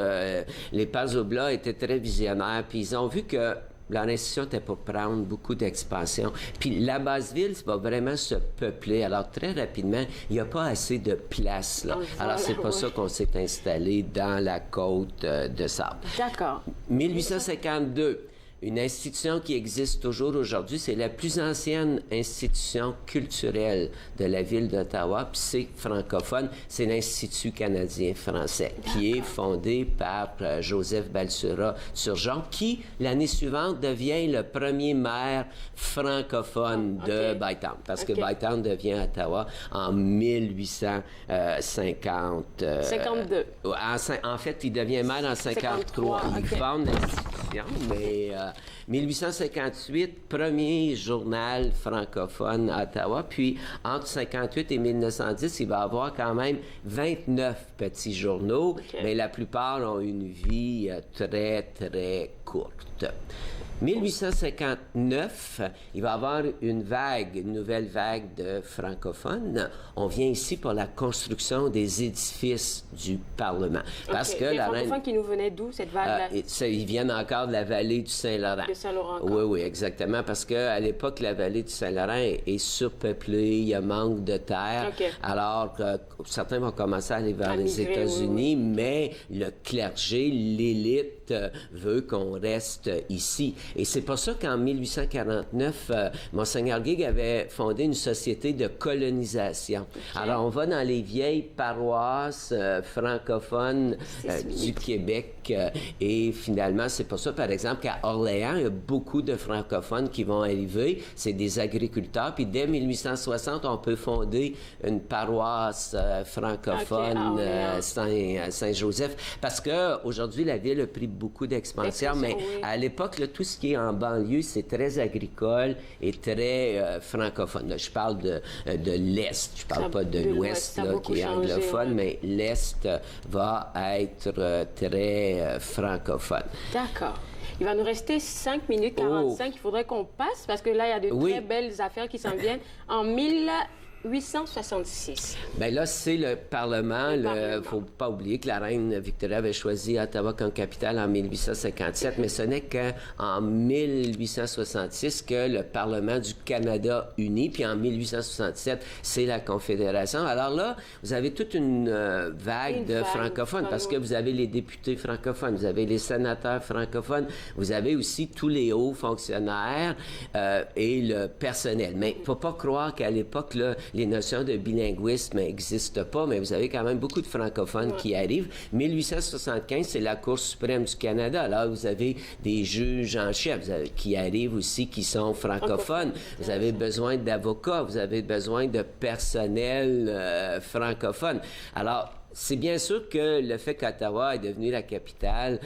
les Pères Oblats étaient très visionnaires, puis ils ont vu que leur institution était pour prendre beaucoup d'expansion. Puis la Basse-Ville va vraiment se peupler. Alors, très rapidement, il n'y a pas assez de place, là. Alors, c'est pour ça qu'on s'est installé dans la côte de Sable. D'accord. 1852. Une institution qui existe toujours aujourd'hui, c'est la plus ancienne institution culturelle de la ville d'Ottawa, puis c'est francophone, c'est l'Institut canadien-français, qui est fondé par Joseph Balsura-Turgeon, qui, l'année suivante, devient le premier maire francophone de Bytown, parce que Bytown devient Ottawa en 1850. 52. En fait, il devient maire en 53. Il fonde l'institution, mais... 1858, premier journal francophone à Ottawa. Puis, entre 58 et 1910, il va y avoir quand même 29 petits journaux, mais la plupart ont une vie très, très courte. 1859, il va y avoir une nouvelle vague de francophones. On vient ici pour la construction des édifices du Parlement. Parce que les la francophones reine... qui nous venaient d'où, cette vague-là? Ils viennent encore de la vallée du Saint-Laurent. De Saint-Laurent. Oui, exactement. Parce qu'à l'époque, la vallée du Saint-Laurent est surpeuplée, il y a manque de terre. Alors, certains vont commencer à aller vers les États-Unis, mais le clergé, l'élite veut qu'on reste ici. Et c'est pour ça qu'en 1849, Monseigneur Guigues avait fondé une société de colonisation. Alors, on va dans les vieilles paroisses francophones du Québec et finalement, c'est pour ça, par exemple, qu'à Orléans, il y a beaucoup de francophones qui vont arriver. C'est des agriculteurs. Puis dès 1860, on peut fonder une paroisse francophone Saint-Joseph. Parce qu'aujourd'hui, la ville a pris beaucoup d'expansion, mais à l'époque, tout ce qui est en banlieue, c'est très agricole et très francophone. Là, je parle de l'Est, je parle pas de l'Ouest qui est anglophone, mais l'Est va être très francophone. D'accord. Il va nous rester 5 minutes 45. Il faudrait qu'on passe parce que là, il y a de très belles affaires qui s'en viennent. En 1866. Bien là, c'est le Parlement. Il ne faut pas oublier que la reine Victoria avait choisi Ottawa comme capitale en 1857, mais ce n'est qu'en 1866 que le Parlement du Canada uni, puis en 1867, c'est la Confédération. Alors là, vous avez toute une vague de francophones, parce que vous avez les députés francophones, vous avez les sénateurs francophones, vous avez aussi tous les hauts fonctionnaires et le personnel. Mais il ne faut pas croire qu'à l'époque, là, les notions de bilinguisme n'existent pas, mais vous avez quand même beaucoup de francophones qui arrivent. 1875, c'est la Cour suprême du Canada. Là, vous avez des juges en chef qui arrivent aussi, qui sont francophones. Vous avez besoin d'avocats, vous avez besoin de personnel francophone. Alors, c'est bien sûr que le fait qu'Ottawa est devenu la capitale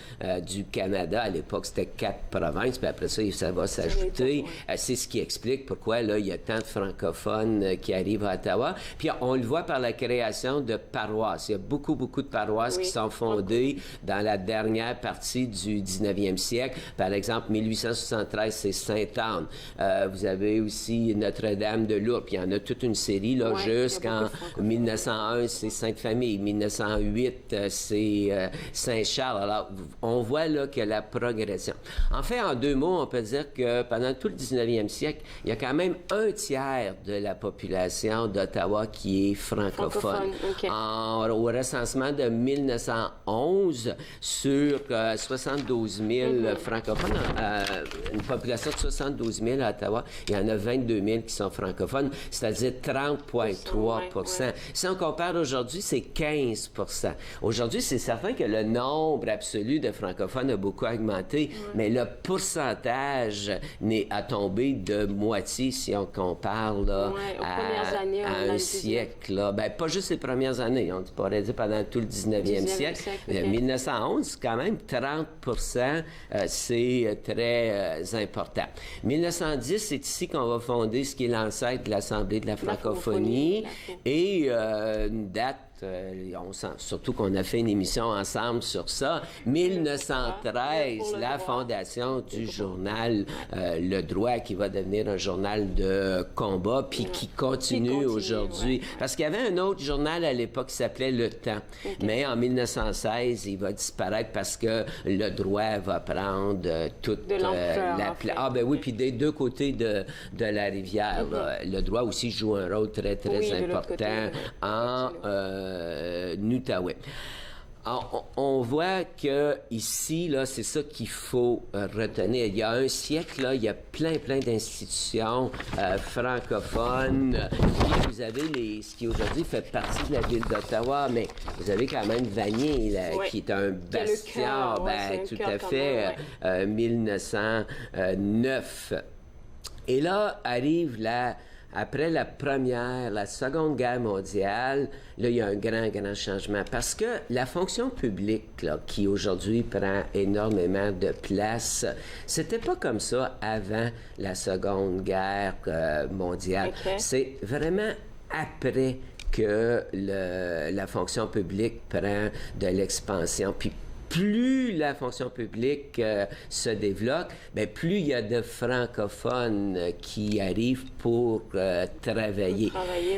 du Canada, à l'époque, c'était 4 provinces, puis après ça, ça va s'ajouter. C'est ce qui explique pourquoi, là, il y a tant de francophones qui arrivent à Ottawa. Puis on le voit par la création de paroisses. Il y a beaucoup de paroisses qui sont fondées dans la dernière partie du 19e siècle. Par exemple, 1873, c'est Sainte-Anne. Vous avez aussi Notre-Dame de Lourdes. Puis il y en a toute une série, là, jusqu'en 1901, c'est Sainte-Famille. 1908, c'est Saint-Charles. Alors, on voit là que la progression. En fait, en 2 mots, on peut dire que pendant tout le 19e siècle, il y a quand même 1/3 de la population d'Ottawa qui est francophone. Au recensement de 1911, sur 72 000 francophones, une population de 72 000 à Ottawa, il y en a 22 000 qui sont francophones, c'est-à-dire 30,3 Si on compare aujourd'hui, c'est 15 Aujourd'hui, c'est certain que le nombre absolu de francophones a beaucoup augmenté, mais le pourcentage a tombé de moitié si on compare là, à un siècle. Là. Ben, pas juste les premières années, on pourrait dire pendant tout le 19e siècle. 1911, quand même, 30 c'est très important. 1910, c'est ici qu'on va fonder ce qui est l'ancêtre de l'Assemblée de la francophonie et une date surtout qu'on a fait une émission ensemble sur ça. 1913, la fondation du journal Le Droit, qui va devenir un journal de combat, puis qui continue aujourd'hui. Parce qu'il y avait un autre journal à l'époque qui s'appelait Le Temps. Mais en 1916, il va disparaître parce que Le Droit va prendre toute la place. Ah ben oui, puis des 2 côtés de la rivière. Le Droit aussi joue un rôle très important en Outaouais. Alors, on voit que ici, là, c'est ça qu'il faut retenir. Il y a un siècle, là, il y a plein d'institutions francophones. Puis vous avez ce qui aujourd'hui fait partie de la ville d'Ottawa, mais vous avez quand même Vanier, là, qui est un bastion, tout à fait, 1909. Et là arrive après la Seconde Guerre mondiale, là, il y a un grand changement. Parce que la fonction publique, là, qui aujourd'hui prend énormément de place, c'était pas comme ça avant la Seconde Guerre mondiale. C'est vraiment après que la fonction publique prend de l'expansion. Puis plus la fonction publique se développe, bien, plus il y a de francophones qui arrivent pour travailler.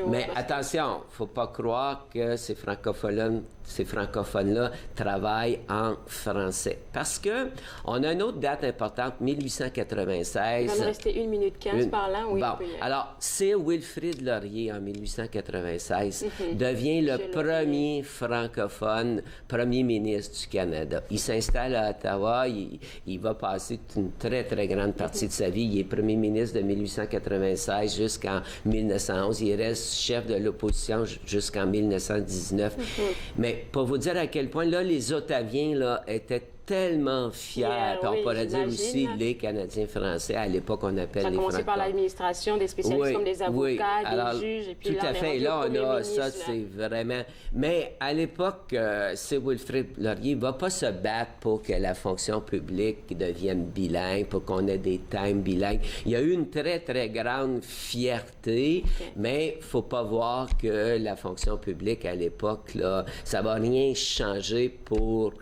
Mais attention, il ne faut pas croire que ces francophones-là travaillent en français. Parce que on a une autre date importante, 1896. Il va me rester 1 minute 15 par là. Oui, bon, alors, c'est Wilfrid Laurier, en 1896, devient le premier francophone premier ministre du Canada. Il s'installe à Ottawa, il va passer une très, très grande partie de sa vie. Il est premier ministre de 1896 jusqu'en 1911. Il reste chef de l'opposition jusqu'en 1919. Mais pour vous dire à quel point, là, les Ottaviens, là, étaient tellement fiers. Puis on pourrait dire aussi les Canadiens français. À l'époque, on appelle les francophones. Ça a commencé par l'administration, des spécialistes comme des avocats, des juges, et puis tout à fait. Là, on a ça, c'est vraiment... Mais à l'époque, c'est Wilfrid Laurier ne va pas se battre pour que la fonction publique devienne bilingue, pour qu'on ait des thèmes bilingues. Il y a eu une très, très grande fierté, mais il ne faut pas voir que la fonction publique, à l'époque, là, ça ne va rien changer pour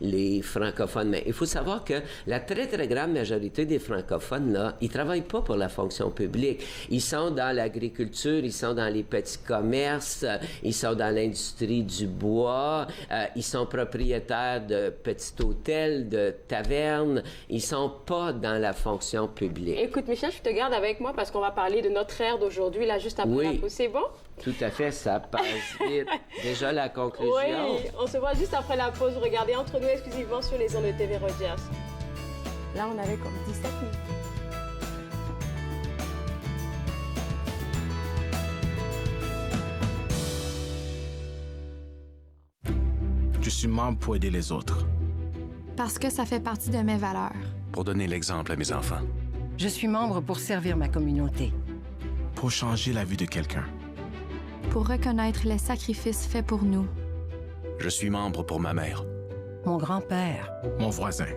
les francophones. Mais il faut savoir que la très, très grande majorité des francophones, là, ils ne travaillent pas pour la fonction publique. Ils sont dans l'agriculture, ils sont dans les petits commerces, ils sont dans l'industrie du bois, ils sont propriétaires de petits hôtels, de tavernes. Ils ne sont pas dans la fonction publique. Écoute, Michel, je te garde avec moi parce qu'on va parler de notre ère d'aujourd'hui, là, juste après la pause. C'est bon? Tout à fait, ça passe vite. Déjà la conclusion. Oui, on se voit juste après la pause. Regardez Entre nous exclusivement sur les ondes de TV Rogers. Là, on avait comme 17 minutes. Je suis membre pour aider les autres. Parce que ça fait partie de mes valeurs. Pour donner l'exemple à mes enfants. Je suis membre pour servir ma communauté. Pour changer la vie de quelqu'un. Pour reconnaître les sacrifices faits pour nous. Je suis membre pour ma mère. Mon grand-père. Mon voisin.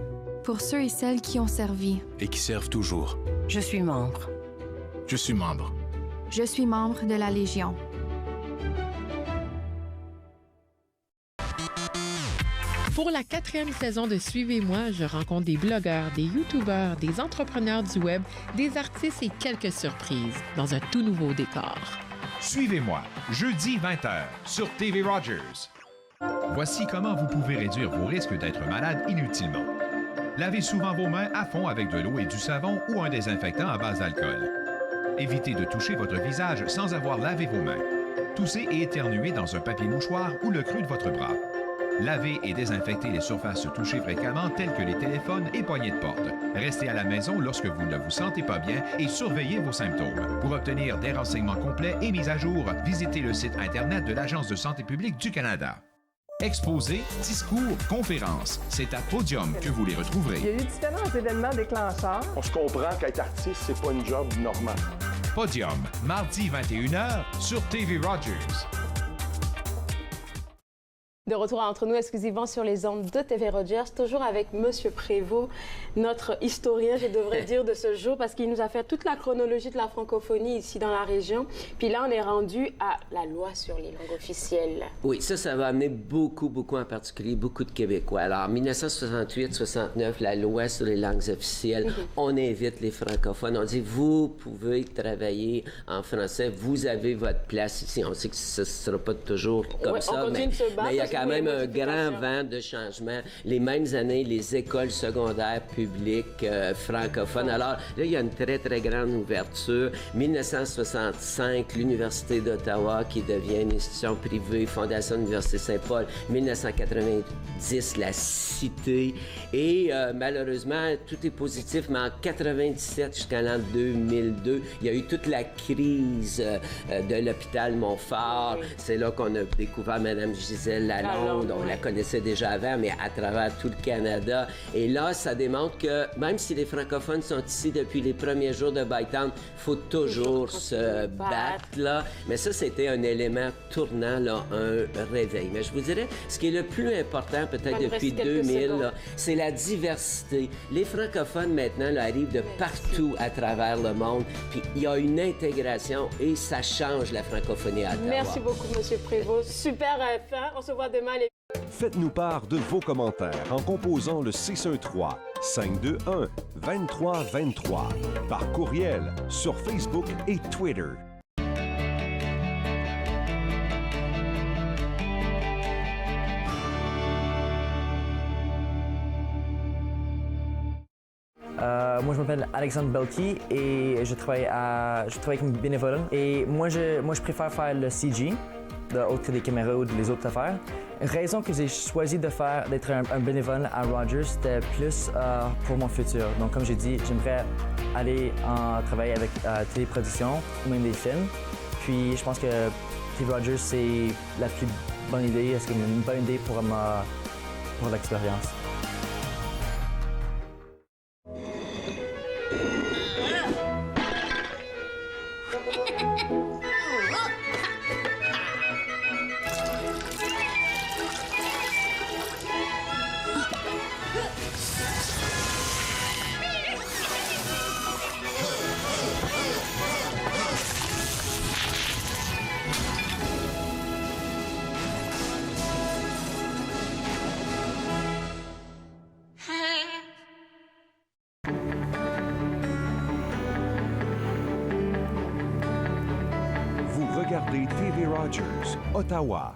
Pour ceux et celles qui ont servi. Et qui servent toujours. Je suis membre. Je suis membre. Je suis membre de la Légion. Pour la 4e saison de Suivez-moi, je rencontre des blogueurs, des youtubeurs, des entrepreneurs du web, des artistes et quelques surprises dans un tout nouveau décor. Suivez-moi, jeudi 20h sur TV Rogers. Voici comment vous pouvez réduire vos risques d'être malade inutilement. Lavez souvent vos mains à fond avec de l'eau et du savon ou un désinfectant à base d'alcool. Évitez de toucher votre visage sans avoir lavé vos mains. Toussez et éternuez dans un papier mouchoir ou le creux de votre bras. Lavez et désinfectez les surfaces touchées fréquemment telles que les téléphones et poignées de porte. Restez à la maison lorsque vous ne vous sentez pas bien et surveillez vos symptômes. Pour obtenir des renseignements complets et mis à jour, visitez le site Internet de l'Agence de santé publique du Canada. Exposés, discours, conférences, c'est à Podium que vous les retrouverez. Il y a eu différents événements déclencheurs. On se comprend qu'être artiste, c'est pas une job normale. Podium, mardi 21h sur TV Rogers. De retour Entre nous exclusivement sur les ondes de TV Rogers, toujours avec M. Prévost, notre historien, je devrais dire, de ce jour, parce qu'il nous a fait toute la chronologie de la francophonie ici dans la région. Puis là, on est rendu à la loi sur les langues officielles. Oui, ça va amener beaucoup, en particulier, beaucoup de Québécois. Alors, en 1968-69, la loi sur les langues officielles, on invite les francophones, on dit, vous pouvez travailler en français, vous avez votre place ici. On sait que ce ne sera pas toujours comme ça, mais il y a quand même un grand vent de changement. Les mêmes années, les écoles secondaires publiques francophones. Alors, là, il y a une très, très grande ouverture. 1965, l'Université d'Ottawa qui devient une institution privée, Fondation de l'Université Saint-Paul. 1990, la Cité. Et malheureusement, tout est positif, mais en 97 jusqu'à l'an 2002, il y a eu toute la crise de l'hôpital Montfort. C'est là qu'on a découvert Mme Gisèle Lalonde. On la connaissait déjà avant, mais à travers tout le Canada. Et là, ça démontre que même si les francophones sont ici depuis les premiers jours de Bytown, il faut toujours se battre, là. Mais ça, c'était un élément tournant, là, un réveil. Mais je vous dirais, ce qui est le plus important, peut-être depuis 2000, là, c'est la diversité. Les francophones, maintenant, là, arrivent de partout à travers le monde. Puis il y a une intégration et ça change la francophonie à Ottawa. Merci beaucoup, M. Prévost. Super fin. On se voit demain. Faites-nous part de vos commentaires en composant le 613-521-2323 par courriel sur Facebook et Twitter. Moi, je m'appelle Alexandre Belki et je travaille comme bénévole. Et moi, je préfère faire le CG, autre que des caméras ou les autres affaires. Une raison que j'ai choisi d'être un bénévole à Rogers, c'était plus pour mon futur. Donc, comme j'ai dit, j'aimerais aller travailler avec téléproduction ou même des films. Puis, je pense que TV Rogers, c'est la plus bonne idée. C'est une bonne idée pour l'expérience. Regardez TV Rogers, Ottawa.